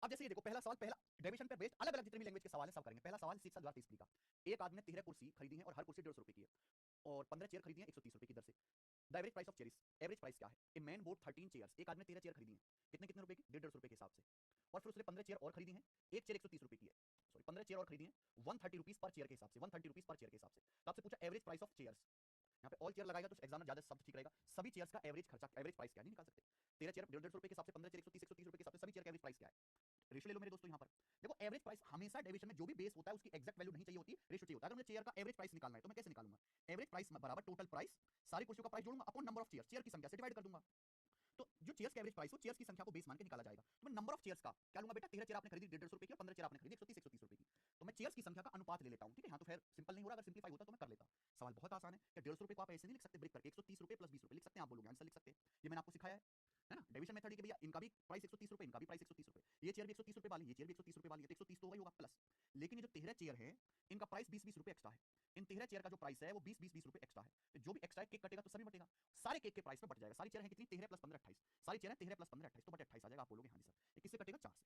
अब जैसे ये देखो पहला सवाल, पहला डेविएशन पे बेस्ड अलग अलग जितने भी लैंग्वेज के सवाल हैं सब करेंगे। पहला सवाल 6,30 का, एक आदमी ने 13 कुर्सी खरीदी है और हर कुर्सी 150 रुपए की है, और 15 चेयर खरीदी है 130 रुपए की दर से। The average price of chairs, average price क्या है? ए मैन बोट 13 चेयर्स, एक आदमी ने 13 चेयर खरीदी है, कितने कितने रुपए की? 150 रुपए के हिसाब से। और फिर उसने 15 चेयर और खरीदी है, एक चेयर 130 रुपए की है, सॉरी 15 चेयर और खरीदी है 130 रुपीज पर चेयर के हिसाब से, 130 रुपीज पर चेयर के हिसाब से। तो आपसे पूछा एवरेज प्राइस ऑफ चेयर्स, यहाँ पे ऑल चेयर लगाएगा तो एग्जाम में ज्यादा शब्द ठीक रहेगा। सभी चेयर्स का एवरेज खर्चा, एवरेज प्राइस क्या नहीं निकाल सकते? 13 चेयर 150 रुपए के हिसाब से, 15 चेयर 130 रुपए के हिसाब से, सभी चेयर का एवरेज प्राइस क्या है? रेशियो ले लो मेरे दोस्तों। यहाँ पर देखो एवरेज प्राइस हमेशा डेविएशन में जो भी बेस होता है उसकी एग्जैक्ट वैल्यू नहीं चाहिए होती, रेशियो चाहिए होता है। अगर मुझे चेयर का एवरेज प्राइस निकालना है तो मैं कैसे निकालूंगा? एवरेज प्राइस बराबर टोटल प्राइस, सारी कुर्सियों का प्राइस जोड़ूंगा upon number of chair, chair की संख्या से डिवाइड कर दूंगा। तो जो चेयर्स का एवरेज प्राइस हो, चेयर्स की संख्या को बेस मान के निकाला जाएगा। तो मैं नंबर ऑफ चेयर्स का क्या लूंगा बेटा? 13 चेयर आपने खरीदी 150 रुपए की, और 15 चेयर आपने खरीदी 130 रुपए की, तो मैं चेयर्स की संख्या का अनुपात ले लेता हूं, ठीक है? यहाँ तो फिर सिंपल नहीं हो रहा, अगर सिंपलीफाई होता तो मैं कर लेता। सवाल बहुत आसान है। क्या 150 रुपए को आप ऐसे नहीं लिख सकते ब्रेक करके? 130 रुपए प्लस 20 रुपए लिख सकते हैं, आप बोलोगे आंसर लिख सकते हैं। ये मैंने आपको सिखाया है। है ना। डेविएशन मेथड है कि भैया इनका भी प्राइस 130 रुपए, इनका भी प्राइस 130 रुपए, ये चेयर भी 130 रुपए वाली, ये चेयर भी 130 रुपए वाली है, तो 130 तो होगा ही होगा प्लस। लेकिन ये जो 13 चेयर है इनका प्राइस 20-20 रुपए एक्स्ट्रा है। इन 13 चेयर का जो प्राइस है वो 20-20 रुपए एक्स्ट्रा है। तो जो भी एक्स्ट्रा केक कटेगा तो सभी बटेगा, सारे केक के प्राइस पे बट जाएगा। सारी चेयर है कितनी, 13 + 15 28, सारी चेयर है 13 + 15 28, तो बटे 28 आ जाएगा। आप बोलोगे हाँ जी सर, ये किससे कटेगा, 4 से,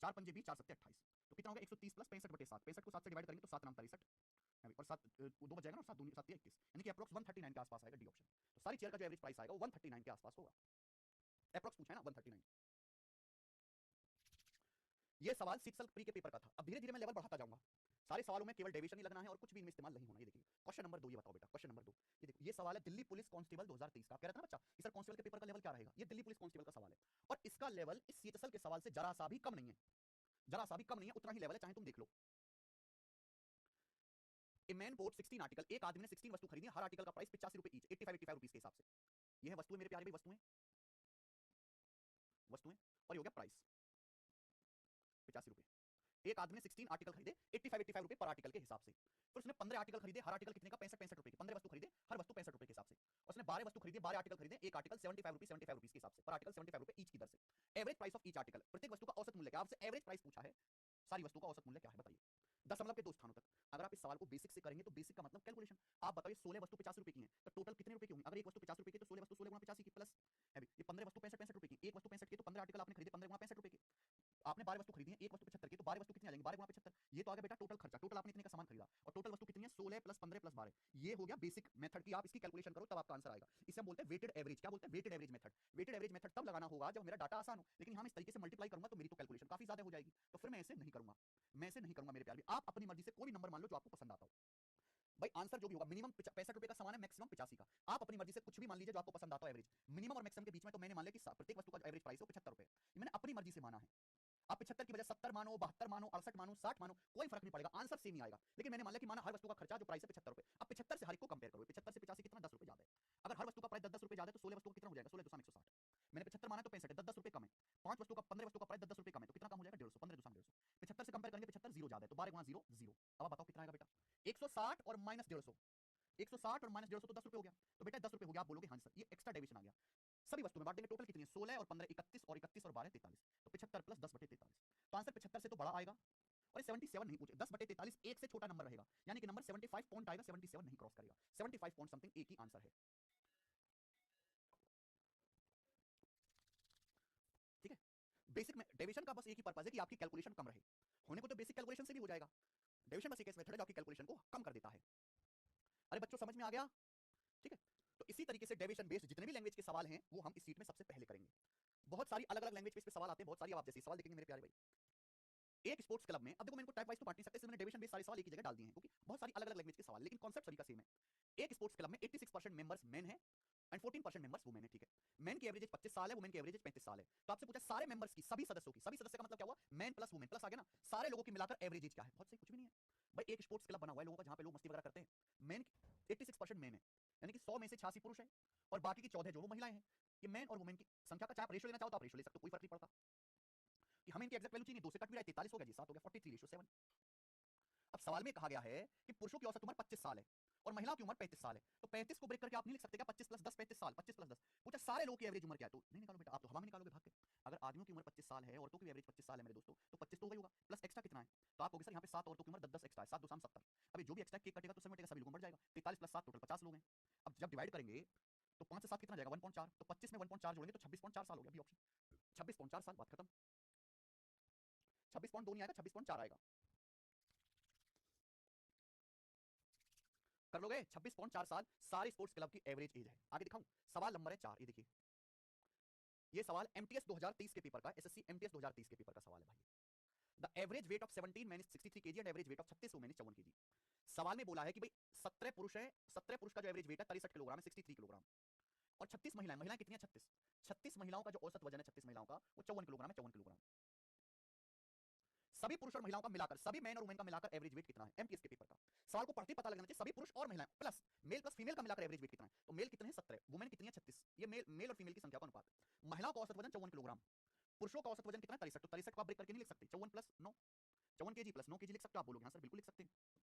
4 पंजे 20, 4 सत्ते 28, तो कितना होगा 130 + 65/7, 65 को 7 से डिवाइड करेंगे तो 7 नाम 63 और 7 2 बच जाएगा ना, 7 दूनी 7 21, यानी कि अप्रॉक्स 139 के आसपास आएगा डी ऑप्शन। तो सारी चेयर का जो एवरेज प्राइस आएगा वो 139 के आसपास होगा, अप्रॉक्स पूछा है ना 139। ये सवाल 6 साल प्री के पेपर का था। अब धीरे धीरे मैं लेवल बढ़ाता जाऊंगा, सारे सवालों में केवल डेविएशन ही लगना है और कुछ भी इनमें इस्तेमाल नहीं होना। ये देखिए क्वेश्चन नंबर 2, ये बताओ बेटा, क्वेश्चन नंबर 2 ये देखो, ये सवाल है दिल्ली पुलिस कांस्टेबल 2023 का। कह रहा था ना बच्चा कि सर कांस्टेबल के पेपर का लेवल क्या रहेगा, ये दिल्ली पुलिस कांस्टेबल का सवाल है और इसका लेवल इस सीएचएसएल के सवाल से जरा सा भी कम नहीं है, जरा सा भी कम नहीं है, उतना ही लेवल है, चाहे तुम देख लो। ए मैन बोट 16 आर्टिकल, एक आदमी ने 16 वस्तु खरीदी, हर आर्टिकल का प्राइस 85 रुपए ईच, 85 रुपीस के हिसाब से। ये है वस्तुएं मेरे प्यारे भाई, वस्तुएं वस्तुएं और ये हो गया प्राइस 85 रुपए। एक आदमी ने 16 आर्टिकल खरीदे 85 रुपए पर आर्टिकल के हिसाब से। फिर उसने 15 आर्टिकल खरीदे, हर आर्टिकल कितने का, 65 रुपए की, 15 वस्तु खरीदे, हर वस्तु 65 रुपए के हिसाब से। उसने 12 वस्तु खरीदे, 12 आर्टिकल खरीदे, एक आर्टिकल 75 रुपीस के हिसाब से, पर आर्टिकल 75 रुपए ईच की दर से। Average price of each article, प्रत्येक वस्तु का औसत मूल्य क्या, आपसे एवरेज प्राइस पूछा है, सारी वस्तु का औसत मूल्य क्या है बताइए, दशमलव के 2 स्थानों तक। अगर आप इस सवाल को बेसिक से करेंगे तो बेसिक का मतलब कैलकुलेशन। आप बताइए 16 वस्तु 50 रुपए की है तो टोटल कितने रुपए की होंगी, अगर एक वस्तु 50 रुपए की तो 16 वस्तु 16 × 85 की प्लस है भी, ये 15 वस्तु 65 रुपए की, एक वस्तु 65 की तो 15 आर्टिकल आपने खरीदे 15 × 65 रुपए की, आपने 12 वस्तु खरीदी है, एक वस्तु 75 की तो 12 वस्तु कितनी आ जाएंगी, 12 × 75, ये तो आ गया बेटा टोटल खर्चा, टोटल आपने इतने का सामान खरीदा और टोटल वस्तु कितनी है 16 + 15 + 12, ये हो गया बेसिक मेथड की। आप इसकी कैलकुलेशन करो तब आपका आंसर आएगा। इसे हम बोलते हैं वेटेड एवरेज। क्या बोलते हैं, weighted average method. Weighted average method तब लगाना होगा जब मेरा डाटा आसान हो, लेकिन हम इस तरीके से मल्टीप्लाई करूंगा तो मेरी तो कैलकुलेशन काफी ज्यादा हो जाएगी, तो फिर मैं ऐसे नहीं करूंगा, मैं ऐसे नहीं करूंगा मेरे प्यारे। आप अपनी मर्जी से कोई भी नंबर मान लो जो आपको पसंद आता हो, भाई आंसर जो भी होगा, मिनिमम 65 रुपए का सामान है, मैक्सिमम 85 का, आप अपनी मर्जी से कुछ भी मान लीजिए जो आपको पसंद आता हो एवरेज। मिनिमम और मैक्सिमम के बीच में तो मैंने मान लिया कि प्रत्येक वस्तु का जो एवरेज प्राइस है 75 रुपए, मैंने अपनी मर्जी से माना है। आप 75 की बजाय 70 मानो, 72 मानो, 68 मानो, 60 मानो, कोई फर्क नहीं पड़ेगा, आंसर सेम ही आएगा। लेकिन मैंने मान लिया कि माना हर वस्तु का खर्चा जो प्राइस है 75 रुपए, अब 75 से हर एक को कंपेयर करो, 75 से 85 कितना, 10 रुपए ज्यादा है। अगर हर वस्तु का प्राइस 10 रुपए ज्यादा है तो 16 वस्तु का कितना हो जाएगा, 16 2 160, मैंने 75 माना तो 65 है, 10 रुपए कम है। 5 वस्तु का 15 वस्तु का प्राइस 10 रुपए कम है तो कितना कम हो जाएगा, 150, 15 2 150। 75 से कंपेयर करेंगे 75 जीरो ज्यादा है तो 12 × 0 0। अब आप बताओ कितना आएगा बेटा, 160 और माइनस 150, 160 और माइनस 150 तो 10 रुपए हो गया, तो बेटा 10 रुपए हो गया। आप बोलोगे हाँ सर ये एक्स्ट्रा डेविएशन आ गया। सभी वस्तु में बांट देंगे, टोटल कितनी है 16 और 15 31 और 31 और 12 43, तो 75 + 10/43, तो आंसर 75 से तो बड़ा आएगा और 77 नहीं पूछे, 10/43 एक से छोटा नंबर रहेगा, यानी कि नंबर 75 पॉइंट आएगा, 77 नहीं क्रॉस करेगा, 75 पॉइंट समथिंग एक ही आंसर है। ठीक है, बेसिक में डेविएशन का बस एक ही पर्पस है कि आपकी कैलकुलेशन कम रहे, होने को तो बेसिक कैलकुलेशन से भी हो जाएगा, डेविएशन बस एक ऐसा मेथड है जो आपकी कैलकुलेशन को कम कर देता है। अरे बच्चों समझ में आ गया, ठीक है। तो इसी तरीके से डेविएशन बेस्ड जितने भी लैंग्वेज के सवाल हैं वो हम इस सीट में सबसे पहले करेंगे। बहुत सारी अलग अलग लैंग्वेज पे इस पे सवाल आते हैं, बहुत सारी। आप जैसे सवाल देखेंगे मेरे प्यारे भाई, एक स्पोर्ट्स क्लब में, अब देखो मैं इनको टाइप वाइज तो बांट नहीं सकते, इसलिए मैंने डेविएशन बेस्ड सारे सवाल एक ही जगह डाल दिए हैं क्योंकि बहुत सारी अलग अलग लैंग्वेज के सवाल, लेकिन कॉन्सेप्ट सभी का सेम है। एक स्पोर्ट्स क्लब में 86% मेंबर्स मेन है एंड 14% मेंबर्स वुमेन है, ठीक है। मेन की एवरेज एज 25 साल है, वुमेन की एवरेज एज 35 साल है। तो आपसे पूछा सारे मेंबर्स की, सभी सदस्यों की, सभी सदस्य का मतलब क्या हुआ, मेन प्लस वुमेन प्लस आ गया ना, सारे लोगों की मिलाकर एवरेज एज क्या है, बहुत सही, कुछ भी नहीं है भाई। एक स्पोर्ट्स क्लब बना हुआ है लोगों का जहां पे लोग मस्ती वगैरह करते हैं, मेन 86% मेन है, यानी कि 100 में से 86 पुरुष है और बाकी की 14 जो वो महिलाएं हैं। ये मेन और वुमेन की संख्या का चाहे आप रेशियो लेना चाहो तो आप रेशियो ले सकते हो, कोई फर्क नहीं पड़ता कि हमें इनकी एग्जैक्ट वैल्यू चाहिए, 2 से कट भी रहा है, 43 हो गया जी, 7 हो गया, 43:7। अब सवाल में कहा गया है कि पुरुषों की औसत उम्र 25 साल है और महिलाओं की उम्र 35 साल है, तो 35 को ब्रेक करके आप नहीं लिख सकते क्या 25 + 10 35 साल, 25 + 10। पूछा सारे लोगों की एवरेज उम्र क्या है, तो नहीं निकालो बेटा, आप तो हवा में निकालोगे भाग के। अगर आदमियों की उम्र 25 साल है, औरतों की एवरेज 25 साल है मेरे दोस्तों, तो 25 तो होगा ही होगा, प्लस एक्स्ट्रा कितना है, तो आप कहोगे सर यहाँ पे 7 औरतों की उम्र 10 एक्स्ट्रा है, 7 2 3 70। अभी जो भी एक्स्ट्रा केक कटेगा तो सब सभी लोगों बढ़ जाएगा, 43 + 7 टोटल 50 लोग हैं। अब जब डिवाइड करेंगे तो 5 से 7 कितना जाएगा 1.4, तो 25 में 1.4 जोड़ेंगे तो 26.4 साल हो गया, बी ऑप्शन 26.4 साल, बात खत्म। 26.2 नहीं आएगा, 26.4 आएगा, कर लोगे। 26.4 साल सारी स्पोर्ट्स क्लब की एवरेज एज है। आगे दिखाऊं, सवाल नंबर है 4, ये देखिए, ये सवाल एमटीएस 2023 के पेपर का, एसएससी एमटीएस 2023 के पेपर का सवाल है भाई। The average weight of 17 men is 63 kg and average weight of 36 women is 54 kg। सवाल में बोला है कि भाई 17 पुरुष है, 17 पुरुष का जो एवरेज वेट है 63 किलोग्राम है, 63 किलोग्राम, और 36 महिलाएं, महिलाएं कितनी है 36, 36 महिलाओं का जो औसत वजन है 36 महिलाओं का वो 54 किलोग्राम है, 54 किलोग्राम। सभी पुरुष और महिलाओं का मिलाकर, सभी मेन और वुमेन का मिलाकर एवरेज वेट कितना है, एमटीएस के पेपर का सवाल को पढ़ते ही पता लगना चाहिए। सभी पुरुष और महिलाएं प्लस मेल प्लस फीमेल का मिलाकर एवरेज वेट कितना है, तो मेल कितने हैं 17, वुमेन कितनी है 36, ये मेल और फीमेल की संख्या का अनुपात। महिलाओं का औसत वजन 54 किलोग्राम, पुरुषों का औसत वजन कितना है 63, तो 63 को आप ब्रेक करके नहीं लिख सकते, 54 + 9, 54 kg + 9 kg लिख सकते हो। आप बोलोगे हाँ सर बिल्कुल लिख सकते हैं।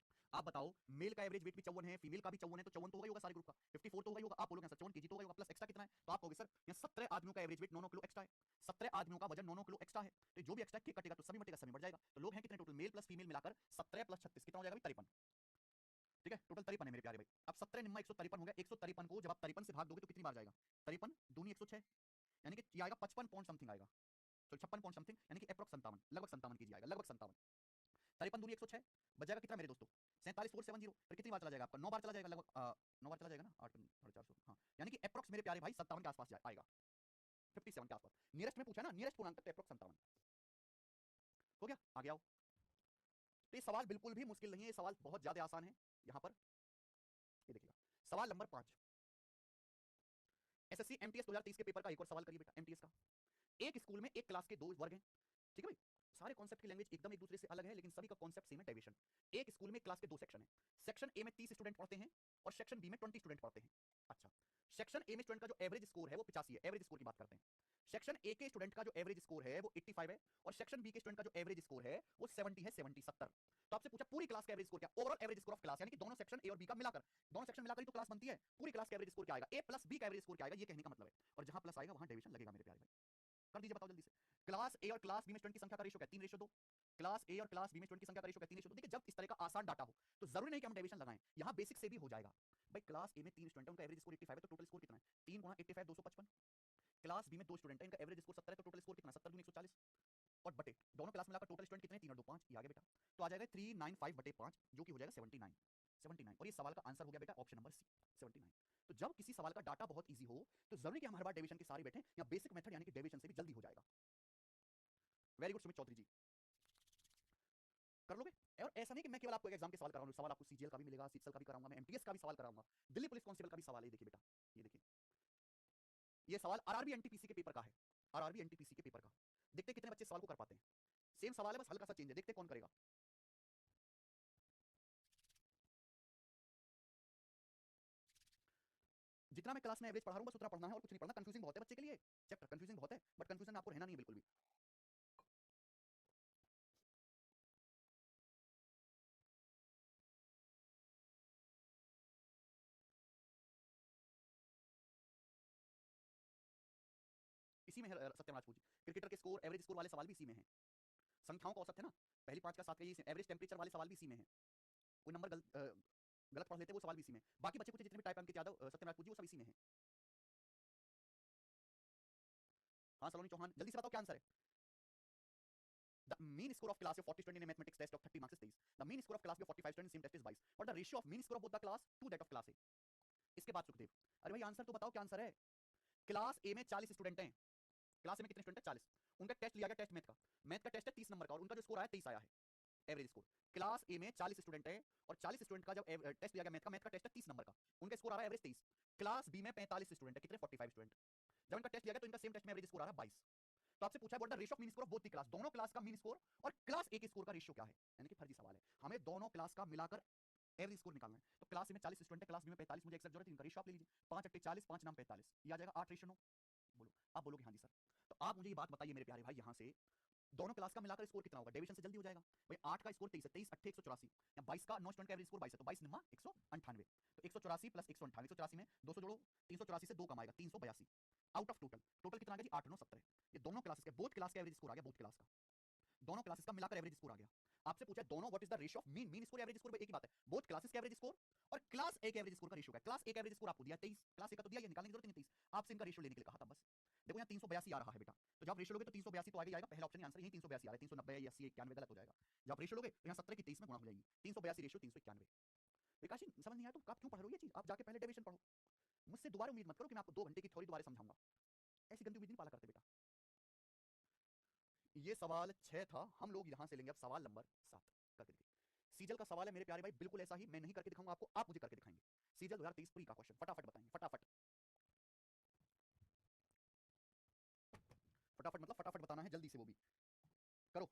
आप बताओ, मेल का एवरेज वेट भी 54 है, फीमेल का भी 54 है, तो 54 तो होगा ही होगा सारे ग्रुप का, 54 तो होगा ही होगा। आप बोलोगे सर 54 केजी तो होगा ही होगा, प्लस एक्स्ट्रा कितना है, तो आप कहोगे सर यहाँ 17 आदमियों का एवरेज वेट 9 किलो एक्स्ट्रा है, 17 आदमियों का वजन 9 किलो एक्स्ट्रा है, तो जो भी एक्स्ट्रा केक कटेगा तो सभी मटेगा, सभी बढ़ जाएगा। तो लोग हैं कितने टोटल, मेल प्लस फीमेल मिलाकर 17 प्लस 36 कितना हो जाएगा भाई, 53। ठीक है, टोटल 53 है मेरे प्यारे भाई। अब 17 निम्मा 153 हो गया, 153 को जब आप 53 से भाग दोगे तो कितनी बार जाएगा, 53 दूनी 106, यानी कि ये आएगा 55 पॉइंट समथिंग आएगा, तो 56 पॉइंट समथिंग, यानी कि अप्रॉक्स 57, लगभग 57 केजी आएगा, लगभग 57। 53 दूनी 106 बच जाएगा कितना मेरे दोस्तों, 47,470, फिर कितनी बार चला जाएगा आपका, 9 बार चला जाएगा लगभग, 9 बार चला जाएगा ना, 8 450, हाँ, यानी कि अप्रॉक्स मेरे प्यारे भाई 57 के आसपास आएगा, 57 के आसपास। नियरेस्ट में पूछा ना, नियरेस्ट पूर्णांक तक अप्रॉक्स 57 हो गया। आगे आओ, तो ये सवाल बिल्कुल भी मुश्किल नहीं है, ये सवाल बहुत ज्यादा आसान है। यहां पर ये देखिएगा, सवाल नंबर 5, एसएससी एमटीएस 2023 के पेपर का एक और सवाल करिए बेटा, एमटीएस का। एक स्कूल में एक क्लास के दो वर्ग हैं, ठीक है भाई, सारे कॉन्सेप्ट की लैंग्वेज एकदम एक दूसरे से अलग है, लेकिन सभी का कॉन्सेप्ट सेम है, डेविएशन। एक स्कूल में क्लास के दो सेक्शन है, सेक्शन ए में 30 स्टूडेंट पढ़ते हैं और सेक्शन बी में 20 स्टूडेंट पढ़ते हैं। अच्छा, सेक्शन ए में स्टूडेंट का जो एवरेज स्कोर है वो 85 है, एवरेज स्कोर की बात करते हैं। सेक्शन ए के स्टूडेंट का जो एवरेज स्कोर है वो 85 है, और सेक्शन बी के स्टूडेंट का जो एवरेज स्कोर है वो 70 है, 70 70। तो आपसे पूछा पूरी क्लास का एवरेज स्कोर क्या, overall average score of class, यानी कि दोनों सेक्शन ए और बी का मिलाकर, दोनों सेक्शन मिलाकर ही तो क्लास बनती है, पूरी क्लास का एवरेज स्कोर क्या आएगा, ए प्लस बी का एवरेज स्कोर क्या आएगा, ये कहने का मतलब है। और जहां प्लस आएगा वहां डेविएशन लगेगा मेरे प्यारे भाई। कर दीजिए, बताओ जल्दी से। क्लास ए और क्लास बी में स्टूडेंट की संख्या का रेशियो क्या है, 3:2। क्लास ए और क्लास बी में स्टूडेंट की संख्या का रेशियो क्या है, 3:2। देखिए जब इस तरह का आसान डाटा हो तो जरूरी नहीं कि हम डेविएशन लगाएं, यहां बेसिक से भी हो जाएगा। भाई क्लास ए में 3 स्टूडेंट है, उनका एवरेज स्कोर 85 है, तो टोटल स्कोर कितना है, 3 गुणा 85 255। क्लास बी में 2 स्टूडेंट है, इनका एवरेज स्कोर 70 है, तो टोटल स्कोर कितना, 70 गुना 140, और बटे दोनों क्लास मिलाकर टोटल स्टूडेंट कितने, 3 और 2 5, ये आ गया बेटा। तो आ जाएगा 395 बटे 5, जो कि हो जाएगा 79, 79। और ये सवाल का आंसर हो गया बेटा ऑप्शन नंबर सी, 79। तो जब किसी सवाल का डाटा बहुत इजी हो तो जरूरी कि हम हर बार डेविएशन के सारे बैठे, या बेसिक मेथड यानी कि डेविएशन से भी जल्दी हो जाएगा। वेरी गुड सुमित चौधरी जी, कर लोगे। और ऐसा नहीं कि मैं केवल आपको एक एग्जाम के सवाल कराऊंगा, सवाल आपको सीजीएल का भी मिलेगा, सीजीएल का भी कराऊंगा, मैं एमटीएस का भी सवाल कराऊंगा, दिल्ली पुलिस कांस्टेबल का भी सवाल है। देखिए बेटा, ये देखिए, ये सवाल आरआरबी एनटीपीसी के पेपर का है, आरआरबी एनटीपीसी के पेपर का। देखते कितने बच्चे सवाल को कर पाते हैं, सेम सवाल है बस हल्का सा चेंज है, देखते कौन करेगा। जितना मैं क्लास में एवरेज पढ़ा रहा हूं बस उतना पढ़ना है और कुछ नहीं पढ़ना। कंफ्यूजिंग बहुत है बच्चे के लिए, चैप्टर कंफ्यूजिंग बहुत है, बट कंफ्यूजन आपको रहना नहीं है बिल्कुल भी। इसी में है सत्यम राजपूत जी, क्रिकेटर के स्कोर एवरेज स्कोर वाले सवाल भी इसी में है, संख्याओं का औसत है ना, पहली 5 का 7 का, ये एवरेज टेम्परेचर वाले सवाल भी इसी में है। कोई नंबर गलत पढ़ लेते वो सवाल भी इसी में, बाकी बच्चे कुछ जितने भी टाइप अंकित यादव सत्यम राजपूत जी वो सब इसी में है। हाँ सलोनी चौहान, जल्दी से बताओ क्या आंसर है। The mean score of class of 40 students in a mathematics test of 30 marks is 23. The mean score of class of 45 students in same test is 22. What the ratio of mean score of both the class to that of class A? इसके बाद सुखदेव, अरे भाई answer तो बताओ क्या answer है। Class ए में 40 student हैं, क्लास ए में कितने स्टूडेंट हैं, 40। उनका टेस्ट लिया गया, टेस्ट मैथ का, मैथ का टेस्ट है 30 नंबर का, और उनका जो स्कोर आया 23 आया है, एवरेज स्कोर। क्लास ए में 40 स्टूडेंट है और 40 स्टूडेंट का जब टेस्ट लिया गया मैथ का टेस्ट है 30 नंबर का, उनका स्कोर आ रहा है एवरेज 23। क्लास बी में 45 स्टूडेंट है, कितने, 45 स्टूडेंट। जब इनका टेस्ट लिया गया तो इनका सेम टेस्ट में एवरेज स्कोर आ रहा है 22। तो आपसे पूछा है what the ratio of mean score of both the class, दोनों क्लास का मीन स्कोर और क्लास ए के स्कोर का रेशियो क्या है, यानी कि फर्जी सवाल है, हमें दोनों क्लास का मिलाकर एवरेज स्कोर निकालना है। तो क्लास ए में 40 स्टूडेंट है, क्लास बी में 45, मुझे एक्सैक्ट जरूरत है, इनका रेशियो आप ले लीजिए, 5 8 40, 5 9 45, ये आ जाएगा 8:9। बोलो, आप बोलोगे हाँ जी सर। तो आप मुझे ये बात बताइए मेरे प्यारे भाई, यहाँ से दोनों क्लास का मिलाकर स्कोर कितना होगा, डेविएशन से जल्दी हो जाएगा। भाई 8 का स्कोर 23 है, 23 8 184, या 22 का 9 स्टूडेंट का एवरेज स्कोर 22 है, तो 22 निम्मा 198, तो 184 प्लस 198, 184 में 200 जोड़ो, 384 से 2 कम आएगा, 382 आउट ऑफ टोटल, टोटल कितना आ गया जी, 8 9 17। ये दोनों क्लासेस के, बोथ क्लास का एवरेज स्कोर आ गया, बोथ क्लास का, दोनों क्लासेस का मिलाकर एवरेज स्कोर आ गया। आपसे पूछा दोनों what is the ratio of mean, mean score average score एक ही बात है, बोथ क्लासेस के एवरेज स्कोर और क्लास ए के एवरेज स्कोर का रेशियो क्या है। क्लास ए का एवरेज स्कोर आपको दिया 23, क्लास ए का तो दिया, ये निकालने की जरूरत नहीं 23, आपसे इनका रेशियो लेने के लिए कहा था बस। देखो यहाँ 382 आ रहा है बेटा, तो जब रेशियो लोगे तो 382 तो आगे आएगा, पहला ऑप्शन आंसर यही 382 आ रहा है, 390 या 80 91 गलत हो जाएगा। जब रेशियो लोगे तो यहाँ 17 की 23 में गुणा हो जाएगी, 382 रेशियो 391। विकास जी समझ नहीं आया तो आप क्यों पढ़ रहे हो ये चीज, आप जाके पहले डेविएशन पढ़ो, मुझसे दोबारा उम्मीद मत करो कि मैं आपको 2 घंटे की थ्योरी दोबारा समझाऊंगा, ऐसी गंदी उम्मीद नहीं पाला करते बेटा। ये सवाल 6 था, हम लोग यहां से लेंगे अब सवाल नंबर 7 करके देखिए। सीजल का सवाल है मेरे प्यारे भाई, बिल्कुल ऐसा ही, मैं नहीं करके दिखाऊंगा आपको, आप मुझे करके दिखाएंगे। सीजल 2023 प्री का क्वेश्चन, फटाफट बताएंगे, फटाफट फटाफट, मतलब फटाफट बताना है जल्दी से, वो भी करो।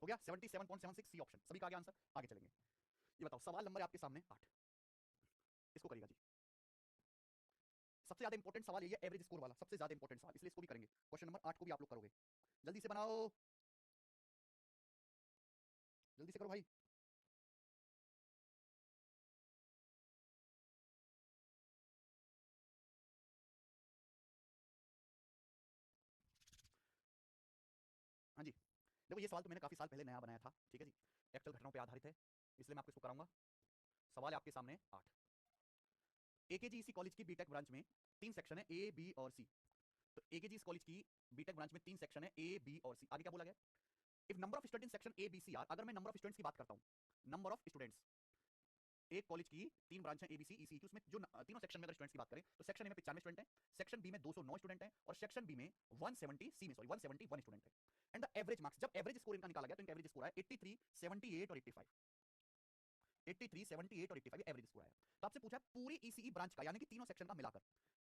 हो गया 77.76 सी ऑप्शन, सभी का आ गया आंसर। आगे चलेंगे, ये बताओ सवाल नंबर है आपके सामने 8, इसको करिएगा जी। सबसे ज्यादा इंपॉर्टेंट सवाल ये है, एवरेज स्कोर वाला सबसे ज्यादा इंपॉर्टेंट सवाल, इसलिए इसको भी करेंगे। क्वेश्चन नंबर 8 को भी आप लोग करोगे, जल्दी से बनाओ, जल्दी से करो भाई। हाँ जी, देखो ये सवाल तो मैंने काफी साल पहले नया बनाया था, ठीक है जी, एक्चुअल घटनाओं पे आधारित है, इसलिए मैं आपको इसको कराऊंगा। सवाल है आपके सामने 8, एकेजी कॉलेज की बीटेक ब्रांच में 3 सेक्शन है, ए बी और सी। तो एकेजी कॉलेज की बीटेक ब्रांच में 3 सेक्शन है, ए बी और सी। आगे क्या बोला गया, if number of student in section A B C are, अगर मैं नंबर ऑफ स्टूडेंट्स की बात करता हूं, नंबर ऑफ स्टूडेंट्स, एक कॉलेज की 3 ब्रांच है, एबीसी ईसी की, उसमें जो तीनों सेक्शन में अगर स्टूडेंट्स की बात करें तो सेक्शन ए में 95 स्टूडेंट है, सेक्शन बी में 209 स्टूडेंट है, और सेक्शन बी में 170 सी में सॉरी 171 स्टूडेंट है। एंड द एवरेज मार्क्स, जब एवरेज स्कोर इनका निकाला गया तो इनका एवरेज स्कोर आया 83, 78 और 85, 83, 78 और 85 एवरेज स्कोर आया। तो आपसे पूछा पूरी ईसीई ब्रांच का, यानी कि तीनों सेक्शन का मिलाकर,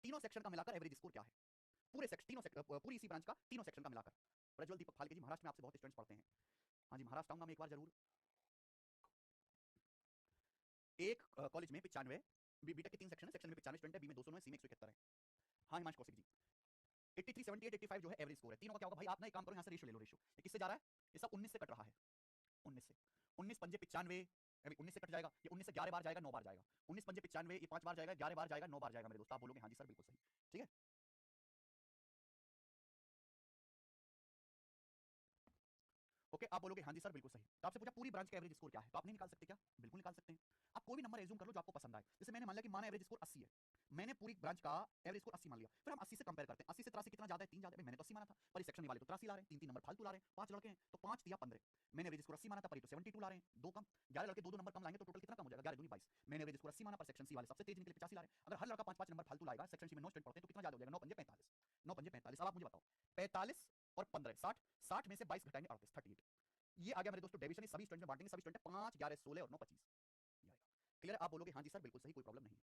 तीनों सेक्शन का मिलाकर एवरेज स्कोर क्या है, पूरे सेक्शन तीनों पूरी ईसी ब्रांच का तीनों सेक्शन का मिलाकर। प्रज्वल दीपक फाल्के जी, महाराष्ट्र में आपसे बहुत स्टूडेंट्स पढ़ते हैं। हाँ जी, महाराष्ट्र आऊंगा मैं एक बार जरूर। एक कॉलेज में 95, बीटेक के 3 सेक्शन है, सेक्शन में 95 स्टूडेंट है, बी में 209 है, सी में 171 है। हाँ हिमांशु कौशिक जी, 83, 78, 85 जो है एवरेज स्कोर है। तीनों का क्या होगा भाई, आप ना एक काम करो, यहाँ से रेशियो ले लो, रेशियो ये किससे जा रहा है, ये सब 19 से कट रहा है, 19 से, 19 पंजे 95, अभी 19 से कट जाएगा, ये 19 से 11 बार जाएगा, 9 बार जाएगा, 19 पंजे 95, ये 5 बार जाएगा, 11 बार जाएगा, 9 बार जाएगा मेरे दोस्त। आप बोलोगे हाँ जी सर बिल्कुल सही, ठीक है। ओके, आप बोलोगे हाँ जी सर बिल्कुल सही। तो आपसे पूछा पूरी ब्रांच का एवरेज स्कोर क्या है, तो आप नहीं निकाल सकते क्या, बिल्कुल निकाल सकते हैं। आप कोई भी नंबर एज्यूम कर लो जो आपको पसंद आए, जैसे मैंने मान लिया कि माना एवरेज स्कोर 80 है, मैंने पूरी ब्रांच का एवरेज स्कोर 80 मान लिया, फिर हम 80 से कंपेयर करते हैं, 80 से 83 कितना ज्यादा है, 3 ज्यादा है, मैंने तो 80 माना था, पर इस सेक्शन वाले तो 83 ला रहे हैं, 3 3 नंबर फालतू ला रहे हैं, 5 लड़के हैं तो 5 दिया 15, मैंने एवरेज स्कोर 80 माना था, पर ये तो 72 ला रहे हैं, 2 कम, 11 लड़के 2 नंबर कम लाएंगे तो टोटल कितना कम हो जाएगा, 11 दूनी 22। मैंने एवरेज स्कोर 80 माना, पर सेक्शन सी वाले सबसे तेज निकले 85 ला रहे हैं, अगर हर लड़का 5 5 नंबर फालतू लाएगा, सेक्शन सी में 9 स्टूडेंट पढ़ते हैं तो कितना ज्यादा हो जाएगा, 9 पंजे 45, 9 पंजे 45। अब आप मुझे बताओ 45 और 15 60, 60 में से 22 घटाएंगे 38, 38, ये आ गया मेरे दोस्तों डेविएशन, सभी स्टूडेंट में बांटेंगे, सभी स्टूडेंट 5 11 16 और 9 25, ये आएगा। क्लियर है, आप बोलोगे हाँ जी सर बिल्कुल सही, कोई प्रॉब्लम नहीं है।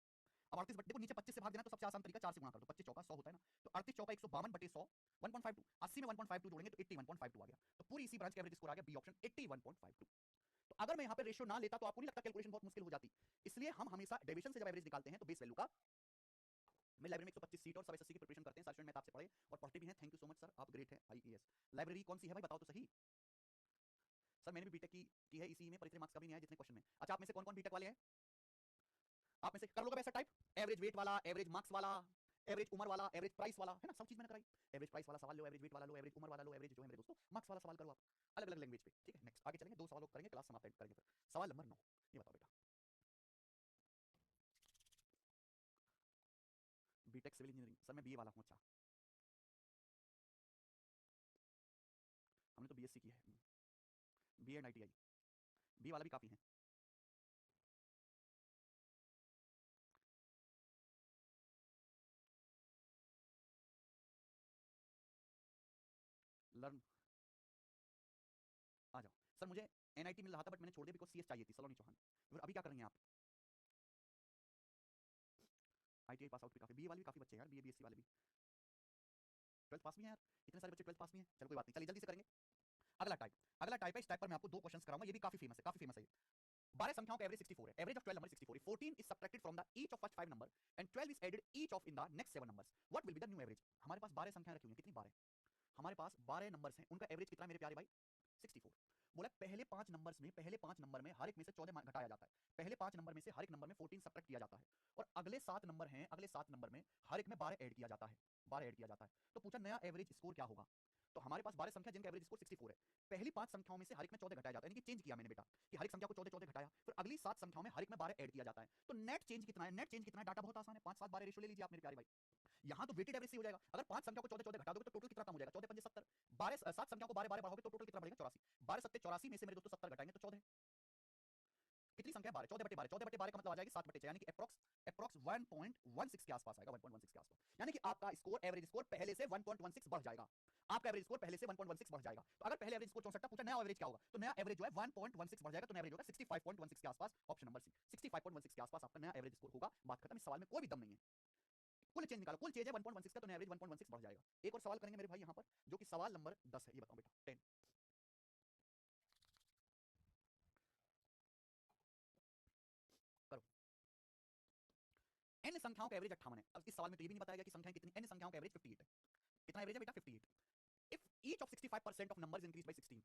अब 38 बटे, देखो नीचे 25 से भाग देना तो सबसे आसान तरीका 4 से गुणा कर दो, 25 चौका 100 होता है ना, तो 38 चौका 152 बटे 100, 1.52, 80 में 1.52 जोड़ेंगे तो 81.52 आ गया। तो पूरी इसी ब्रांच का एवरेज स्कोर आ गया बी ऑप्शन 81.52। तो अगर मैं यहाँ पे रेशियो ना लेता तो आपको नहीं लगता कैलकुलेशन बहुत मुश्किल हो जाती, इसलिए हम हमेशा डेविएशन से जब एवरेज निकालते हैं तो बेस वैल्यू का, मैं लाइब्रेरी में 125 सीट और सब एसएससी की प्रिपरेशन करते हैं, सारे स्टूडेंट मैथ आपसे पढ़े और पढ़ते भी हैं, thank you so much sir, आप ग्रेट हैं आईएएस। लाइब्रेरी कौन सी है भाई बताओ तो सही। सर मैंने भी बीटेक की है इसी में, पर इतने मार्क्स का भी नहीं आया जितने क्वेश्चन में। अच्छा आप में से कौन कौन बीटेक वाले हैं, आप में से कर लोगे वैसा टाइप, एवरेज वेट वाला, एवरेज मार्क्स वाला, एवरेज उम्र वाला, एवरेज प्राइस वाला, है ना, सब चीज मैंने कराई। एवरेज प्राइस वाला सवाल लो, एवरेज वेट वाला लो, एवरेज उम्र वाला लो, एवरेज जो है मेरे दोस्तों मार्क्स वाला सवाल करो आप, अलग अलग लैंग्वेज पे, ठीक है। नेक्स्ट आगे चलेंगे, 2 सवालों करेंगे, क्लास समाप्त करेंगे। फिर सवाल नंबर 9, ये बताओ बेटा, बीटेक सिविल इंजीनियरिंग, सर मैं बीए वाला हूँ। अच्छा हमने तो बीएससी की है, बी एंड आईटीआई, बी वाला भी काफी है। लर्न, आ जाओ सर, मुझे एनआईटी मिल रहा था बट मैंने छोड़ दिया बिकॉज सीएस चाहिए थी, सलोनी चौहान। फिर अभी क्या करेंगे आप, आईटीआई पास आउट भी काफी, बीए वाले भी काफी बच्चे हैं यार, बीए बीएससी वाले भी 12th पास भी है यार, इतने सारे बच्चे 12th पास भी हैं, चलो कोई बात नहीं, चलिए जल्दी से करेंगे। अगला टाइप, अगला टाइप है, इस टाइप पर मैं आपको 2 क्वेश्चंस कराऊंगा, ये भी काफी फेमस है, काफी फेमस है। 12 संख्याओं का एवरेज 64 है, एवरेज ऑफ 12 नंबर 64 है, 14 is subtracted from the each of first 5 number and 12 is added each of in the next 7 numbers, what will be the new average. हमारे पास 12 संख्याएं रखी हुई हैं, कितनी 12, हमारे पास 12 नंबर्स हैं, उनका एवरेज कितना मेरे प्यारे भाई, 64। बोला पहले 5 नंबर्स में, पहले 5 नंबर में हर एक में से 14 घटाया जाता है, पहले 5 नंबर में से हर एक नंबर में 14 सब्ट्रैक्ट किया जाता है, और अगले 7 नंबर हैं, अगले 7 नंबर में हर एक में 12 ऐड किया जाता है, 12 ऐड किया जाता है। तो पूछा नया एवरेज स्कोर क्या होगा। तो हमारे पास 12 संख्या जिनका एवरेज स्कोर 64 है, पहली 5 संख्याओं में से हर एक में 14 घटाया जाता है, यानी कि चेंज किया मैंने बेटा कि हर एक संख्या को 14 14 घटाया, फिर अगली 7 संख्याओं में हर एक में 12 ऐड किया जाता है। तो नेट चेंज कितना है, नेट चेंज कितना है, डाटा बहुत आसान है, 5 7 12 रेशियो ले लीजिए आप मेरे प्यारे भाई। यहाँ तो वेटेड एवरेज से हो जाएगा, अगर 5 संख्या को 14 14 घटा दोगे तो टोटल कितना कम हो जाएगा, 14 पंजे 70, 12 7 संख्या को 12 12 बढ़ाओगे तो टोटल कितना बढ़ेगा 84, 12 7 84 में से मेरे दोस्तों 70 घटाएंगे तो 14, कितनी संख्या 12, 14 बटे 12, 14 बटे 12 का मतलब आ जाएगी 7 बटे 6, यानी कि अप्रॉक्स अप्रॉक्स 1.16 के आसपास आएगा, 1.16 के आसपास, यानी कि आपका स्कोर एवरेज स्कोर पहले से 1.16 बढ़ जाएगा, आपका एवरेज स्कोर पहले से 1.16 बढ़ जाएगा। तो अगर पहले एवरेज स्कोर 64 पूछा, नया एवरेज क्या होगा, तो नया एवरेज जो है 1.16 बढ़ जाएगा, तो नया एवरेज होगा 65.16 के आसपास, ऑप्शन नंबर सी, 65.16 के आसपास आपका नया एवरेज स्कोर होगा, बात खत्म, इस सवाल में कोई भी दम नहीं है। कुल चेंज निकालो, कुल चेंज है 1.16 का, तो नया एवरेज 1.16 बढ़ जाएगा। एक और सवाल करेंगे मेरे भाई यहाँ पर, जो कि सवाल नंबर 10 है, ये बताओ बेटा 10, n संख्याओं का एवरेज 58 है। अब इस सवाल में तो ये भी नहीं बताया गया कि संख्याएं कितनी, n संख्याओं का एवरेज 58 है। कितना एवरेज है बेटा? 58। If each of 65% of numbers increase by 16,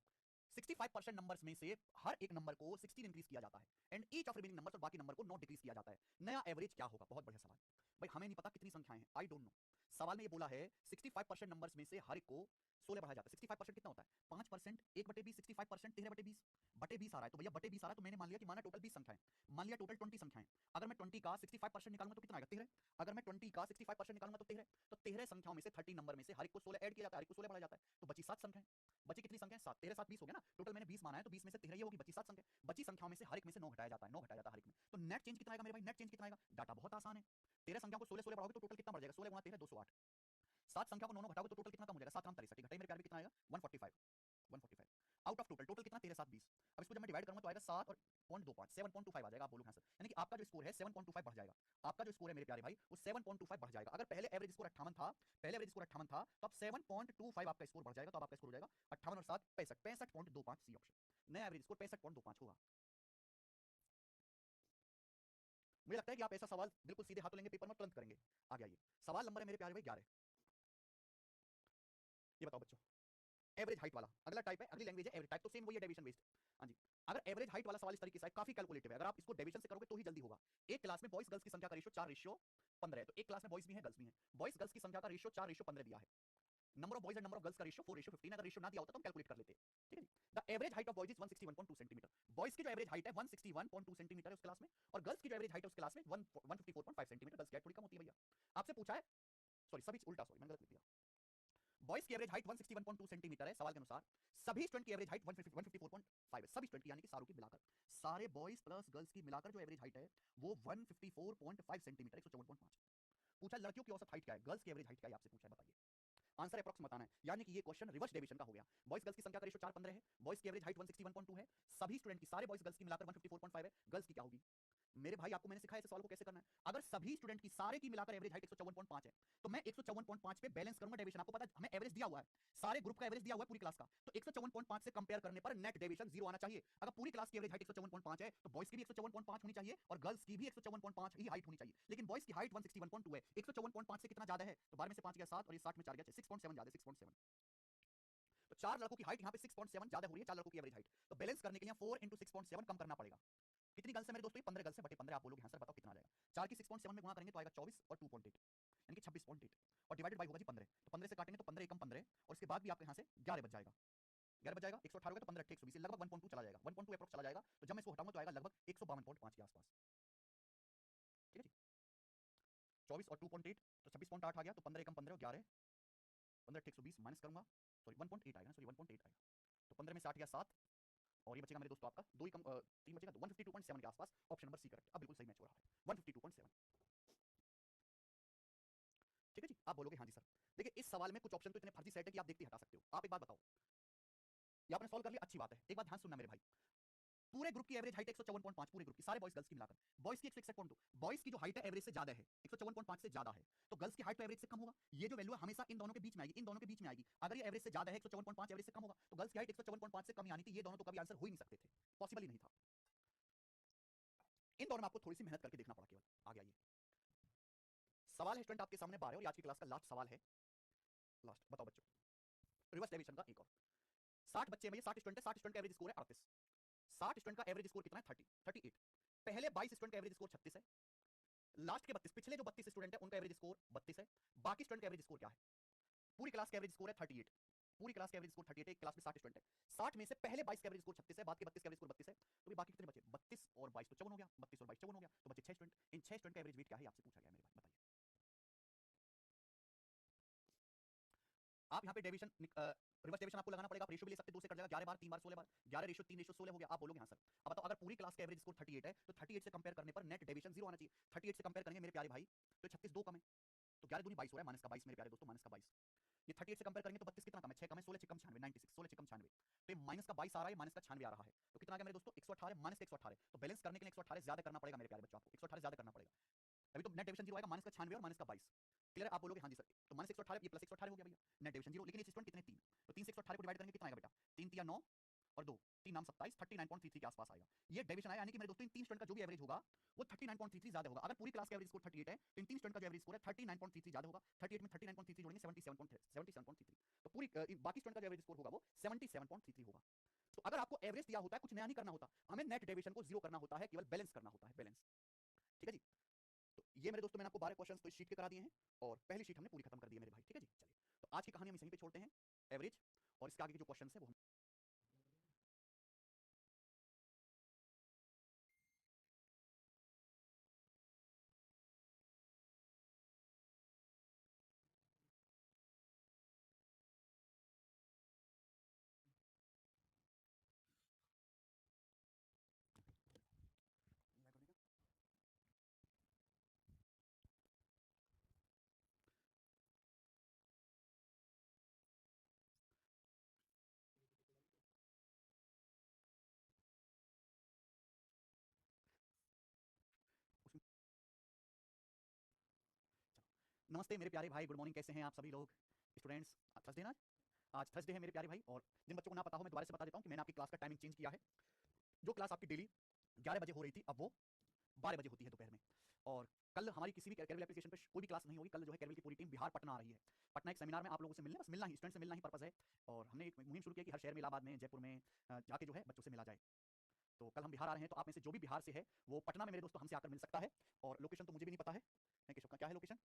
65% numbers में से हर एक नंबर को 16 इंक्रीज किया जाता है, and each of remaining numbers, और बाकी नंबर को नॉट डिक्रीज किया जाता है, नया एवरेज क्या होगा? बहुत बढ़िया सवाल भाई। हमें नहीं पता कितनी संख्याएं हैं, आई डोंट नो। सवाल में ये बोला है 65% नंबर्स में से हर एक को 16 बढ़ाया जाता है। 65% कितना होता है? 5%, 1/20, 65% 13/20 बटे 20 आ रहा है। तो भैया बटे 20 आ रहा है, तो मैंने मान लिया कि माना टोटल 20 संख्याएं, मान लिया टोटल 20 संख्याएं। अगर मैं 20 का 65% निकालूंगा तो कितना आएगा? 13। अगर मैं 20 का 65% निकालूंगा तो 13। तो 13 संख्याओं में से 30 नंबर में से हर एक को 16 ऐड किया जाता है, हर एक को 16 बढ़ाया जाता है, तो बची 7 संख्याएं। बची कितनी संख्याएं? 7। 13 7 20 हो गया ना। टोटल मैंने 20 माना है, तो 20 में से 13 ये होगी, बची 7 संख्याएं। बची संख्याओं में से हर एक में से 9 घटाया जाता है, 9 घटाया जाता है हर एक में। तो नेट चेंज कितना आएगा मेरे भाई? नेट चेंज कितना आएगा? डाटा बहुत आसान है। 13 संख्याओं को 16 16 बढ़ाओगे तो टोटल कितना बढ़ जाएगा? 16 गुणा 13 208। 7 संख्या को 9 9 घटाओगे तो टोटल कितना कम हो जाएगा? 7 3 63 घटाइए मेरे प्यार भी, कितना आएगा? 145। 145 आउट ऑफ टोटल कितना? 13 7 20। अब इसको जब मैं डिवाइड करूंगा तो आएगा 7 और 0.25 7.25 आ जाएगा। आप बोलोगे हाँ सर, यानी कि आपका जो स्कोर है 7.25 बढ़ जाएगा। आपका जो स्कोर है मेरे प्यारे भाई वो 7.25 बढ़ जाएगा। अगर पहले एवरेज स्कोर 58 था, पहले एवरेज स्कोर 58 था, तो अब 7.25 आपका स्कोर बढ़ जाएगा। तो अब आपका स्कोर हो जाएगा 58 और 7 65, 65.25 सी ऑप्शन। नया एवरेज स्कोर 65.25 होगा। मुझे लगता है कि आप ऐसा सवाल बिल्कुल सीधे हाथों लेंगे पेपर में, तुरंत करेंगे। आगे आइए, सवाल नंबर है मेरे प्यारे भाई 11। ये बताओ बच्चों, एवरेज हाइट वाला अगला टाइप है, अगली लैंग्वेज है एवरेज टाइप, तो सेम वही है, डेविएशन बेस्ड। हाँ जी, अगर एवरेज हाइट वाला सवाल इस तरीके से है, काफी कैलकुलेटिव है, अगर आप इसको डेविएशन से करोगे तो ही जल्दी होगा। एक क्लास में बॉयज गर्ल्स की संख्या का रेशियो 4:15 है, तो एक क्लास में बॉयज भी है गर्ल्स भी है। बॉयज गर्ल्स की संख्या का रेशियो 4:15 दिया है। Number of boys and number of girls का रेशियो 4:15। अगर रेशियो ना दिया होता तो हम कैलकुलेट कर लेते। ठीक है जी। The average height of boys is 161.2 centimetre. Boys की जो एवरेज हाइट है 161.2 सेंटीमीटर है उस क्लास में, और गर्ल्स की जो एवरेज हाइट है उस क्लास में 154.5 सेंटीमीटर। गर्ल्स की हाइट थोड़ी कम होती है भैया। आपसे पूछा है, सॉरी सभी उल्टा, सॉरी मैंने गलत लिख दिया। बॉयज की एवरेज हाइट 161.2 सेंटीमीटर है सवाल के अनुसार। सभी स्टूडेंट की एवरेज हाइट 154.5 है। सभी स्टूडेंट की यानी कि सारों की मिलाकर, सारे बॉयज प्लस गर्ल्स की मिलाकर जो एवरेज हाइट है वो 154.5 सेंटीमीटर 154.5। पूछा लड़कियों की औसत हाइट क्या है, गर्ल्स की एवरेज हाइट क्या है आपसे पूछा है, बताइए। आंसर अप्रॉक्स बताना है, यानी कि ये क्वेश्चन रिवर्स डेविएशन का हो गया। बॉयज गर्ल्स की संख्या का रेशियो 4:15 है, बॉयज की एवरेज हाइट 161.2 है, सभी स्टूडेंट की, सारे बॉयज गर्ल्स की मिलाकर 154.5 है। गर्ल्स की क्या होगी मेरे भाई? आपको मैंने सिखाया इस सवाल को कैसे करना है। अगर सभी स्टूडेंट की सारे की मिलाकर एवरेज हाइट 154.5 है, तो मैं 154.5 पे बैलेंस करूंगा डेविएशन। आपको पता है हमें एवरेज दिया हुआ है, सारे ग्रुप का एवरेज दिया हुआ है पूरी क्लास का, तो 154.5 से कंपेयर करने पर नेट डेविएशन 0 आना चाहिए। अगर पूरी क्लास की एवरेज हाइट 154.5 है तो बॉयज की भी 154.5 होनी चाहिए और गर्ल्स की भी 154.5 ही हाइट होनी चाहिए। लेकिन बॉयज की हाइट 161.2 है, 154.5 से कितना ज्यादा है? तो 12 में से 5 गया 7 और ये 60 में 4 गया 6.7 ज्यादा, 6.7। तो 4 लड़कों की हाइट यहाँ पे 6.7 ज्यादा हो रही है 4 लड़कों की एवरेज हाइट। तो बैलेंस करने के लिए 4 × 6.7 कम करना पड़ेगा। कितनी गर्ल्स है मेरे दोस्तों? 15 गर्ल्स है बटे 15। आप बोलोगे हाँ सर बताओ कितना आ जाएगा? 4 की 6.7 में गुणा करेंगे तो आएगा 24 और 2.8 यानी कि 26.8, और डिवाइडेड बाय होगा जी 15। तो 15 से काटेंगे तो 15 एकम 15, और इसके बाद भी आपके यहाँ से 11 बच जाएगा। 11 बच जाएगा, 118 हो गया तो 15 8 120, लगभग 1.2 चला जाएगा, 1.2 अप्रॉक्स चला जाएगा। तो जब मैं इसको हटाऊंगा तो आएगा लगभग 152.5 के आसपास। ठीक है जी, 24 और 2.8 तो 26.8 आ गया। तो 15 एकम 15 और 11, 15 8 120 माइनस करूंगा, सॉरी 1.8 आएगा, सॉरी 1.8 आएगा। तो 15 में 60 गया 7, और ये बचेगा मेरे दोस्तों आपका 2 कम 3 बचेगा, तो 152.7 के आसपास। ऑप्शन नंबर सी करेक्ट, अब बिल्कुल सही मैच हो रहा है 152.7। ठीक है जी, आप बोलोगे हाँ जी सर। देखिए इस सवाल में कुछ ऑप्शन तो इतने फर्जी सेट है कि आप देखते हटा सकते हो। आप एक बात बताओ, ये आपने सॉल्व कर लिया, अच्छी बात है। एक बात ध्यान सुनना मेरे भाई, पूरे ग्रुप की एवरेज हाइट 154.5, पूरे ग्रुप की सारे बॉयज गर्ल्स की मिलाकर। बॉयज की 161.2, बॉयज की जो हाइट है एवरेज से ज्यादा है, 154.5 से ज्यादा है, तो गर्ल्स की हाइट तो एवरेज से कम होगा। ये जो वैल्यू है हमेशा इन दोनों के बीच में आएगी, इन दोनों के बीच में आएगी। अगर ये एवरेज से ज्यादा है 154.5 एवरेज से कम होगा, तो गर्ल्स की हाइट 154.5 से कम, यानी कि ये दोनों तो कभी आंसर हो ही नहीं सकते थे, पॉसिबल ही नहीं था। इन दोनों में आपको थोड़ी सी मेहनत करके देखना पड़ा केवल। आगे आइए, सवाल है स्टूडेंट आपके सामने 12 और आज की क्लास का लास्ट सवाल है। लास्ट बताओ बच्चों, रिवर्स डेविएशन का एक और। 60 बच्चे में 60 स्टूडेंट है, 60 स्टूडेंट का एवरेज स्कोर है 38। 60 स्टूडेंट का एवरेज स्कोर कितना है? 38। पहले 22 स्टूडेंट का एवरेज स्कोर 36 है, लास्ट के 32, पिछले जो 32 स्टूडेंट है उनका एवरेज स्कोर 32 है। बाकी स्टूडेंट का एवरेज स्कोर क्या है? पूरी क्लास का एवरेज स्कोर है 38, पूरी क्लास का एवरेज स्कोर 38 है। एक क्लास में 60 स्टूडेंट है, 60 में से पहले 22 का एवरेज स्कोर 36 है, बाद के 32 का एवरेज स्कोर 32 है, तो भी बाकी कितने बचे? 32 और 22 तो 54 हो गया, 32 और 22 54 हो गया, तो बचे 6 स्टूडेंट। इन 6 स्टूडेंट का एवरेज वेट क्या है आपसे पूछा गया मेरे भाई, बताइए। आप यहाँ पे डेविएशन रिवर्स डेविएशन आपको लगाना पड़ेगा। आप रेशियो भी ले सकते हैं, 2 से कट जाएगा, 11 बार 3 बार 16 बार, 11 रेशियो 3 रेशियो 16 हो गया। आप बोलोगे हाँ सर। अब बताओ अगर पूरी क्लास का एवरेज स्कोर 38 है तो 38 से कंपेयर करने पर नेट डेविएशन 0 आना चाहिए। 38 से कंपेयर करेंगे मेरे प्यारे भाई तो 36 2 कम है, तो 11 दूनी 22 हो रहा है, माइनस का 22 मेरे प्यारे दोस्तों, माइनस का 22। ये 38 से कंपेयर करेंगे तो 32 कितना कम है? 6 कम है, 16 6 कम 96, 96 16 6 कम 96, तो ये माइनस का 22 आ रहा है, माइनस का 96 आ रहा है, तो कितना आ गया मेरे दोस्तों? 118 माइनस का 118। तो बैलेंस करने के लिए 118 ज्यादा करना पड़ेगा मेरे प्यारे बच्चों, आपको 118 ज्यादा करना पड़ेगा, तभी तो नेट डेविएशन 0 आएगा। माइनस का 96 और माइनस का 22 क्लियर। आप बोलोगे हाँ जी सर, तो माइनस 118 ये प्लस 118 हो गया भैया, नेट डेविएशन 0। लेकिन ये स्टूडेंट कितने? 3, तो 3 से 118 को डिवाइड करेंगे कितना आएगा बेटा? 3 3 9, और 2 3 नाम 27 39.33 के आसपास आएगा। ये डेविएशन आया, यानी कि मेरे दोस्तों इन तीन स्टूडेंट का जो भी एवरेज होगा वो 39.33 ज्यादा होगा। अगर पूरी क्लास का एवरेज स्कोर 38 है तो इन तीन स्टूडेंट का जो एवरेज स्कोर है 39.33 ज्यादा होगा। 38 में 39.33 जोड़ेंगे 77.33, तो पूरी बाकी स्टूडेंट का जो एवरेज स्कोर होगा वो 77.33 होगा। तो अगर आपको एवरेज दिया होता है, कुछ नया नहीं करना होता, हमें नेट डेविएशन को जीरो करना होता है, केवल बैलेंस करना होता है, बैलेंस। ठीक है जी। तो ये मेरे दोस्तों मैंने आपको 12 क्वेश्चंस तो इस शीट के करा दिए हैं और पहली शीट हमने पूरी खत्म कर दी है मेरे भाई। ठीक है जी। चलिए तो आज की कहानी हम यहीं पे छोड़ते हैं, एवरेज, और इसके आगे के जो क्वेश्चंस है वो हम उसमें। चलो नमस्ते मेरे प्यारे भाई, गुड मॉर्निंग, कैसे हैं आप सभी लोग स्टूडेंट्स। थर्सडे ना, आज थर्सडे है मेरे प्यारे भाई। और जिन बच्चों को ना पता हो मैं दोबारा से बता देता हूँ कि मैंने आपकी क्लास का टाइमिंग चेंज किया है। जो क्लास आपकी डेली 11 बजे हो रही थी अब वो 12 बजे होती है दोपहर में। और कल हमारी किसी भी कैरविल एप्लीकेशन पे कोई भी क्लास नहीं होगी। कल जो है कैरविल की पूरी टीम बिहार पटना आ रही है। पटना एक सेमिनार में आप लोगों से मिलने, बस मिलना ही, स्टूडेंट से मिलना ही पर्पस है। और हमने एक मुहिम शुरू किया कि हर शहर में, इलाहाबाद में, जयपुर में जाके जो है बच्चों से मिला जाए। तो कल हम बिहार आ रहे हैं, तो आप में से जो भी बिहार से है वो पटना में मेरे दोस्तों हमसे आकर मिल सकता है। और लोकेशन तो मुझे भी नहीं पता है, केशव का क्या है लोकेशन?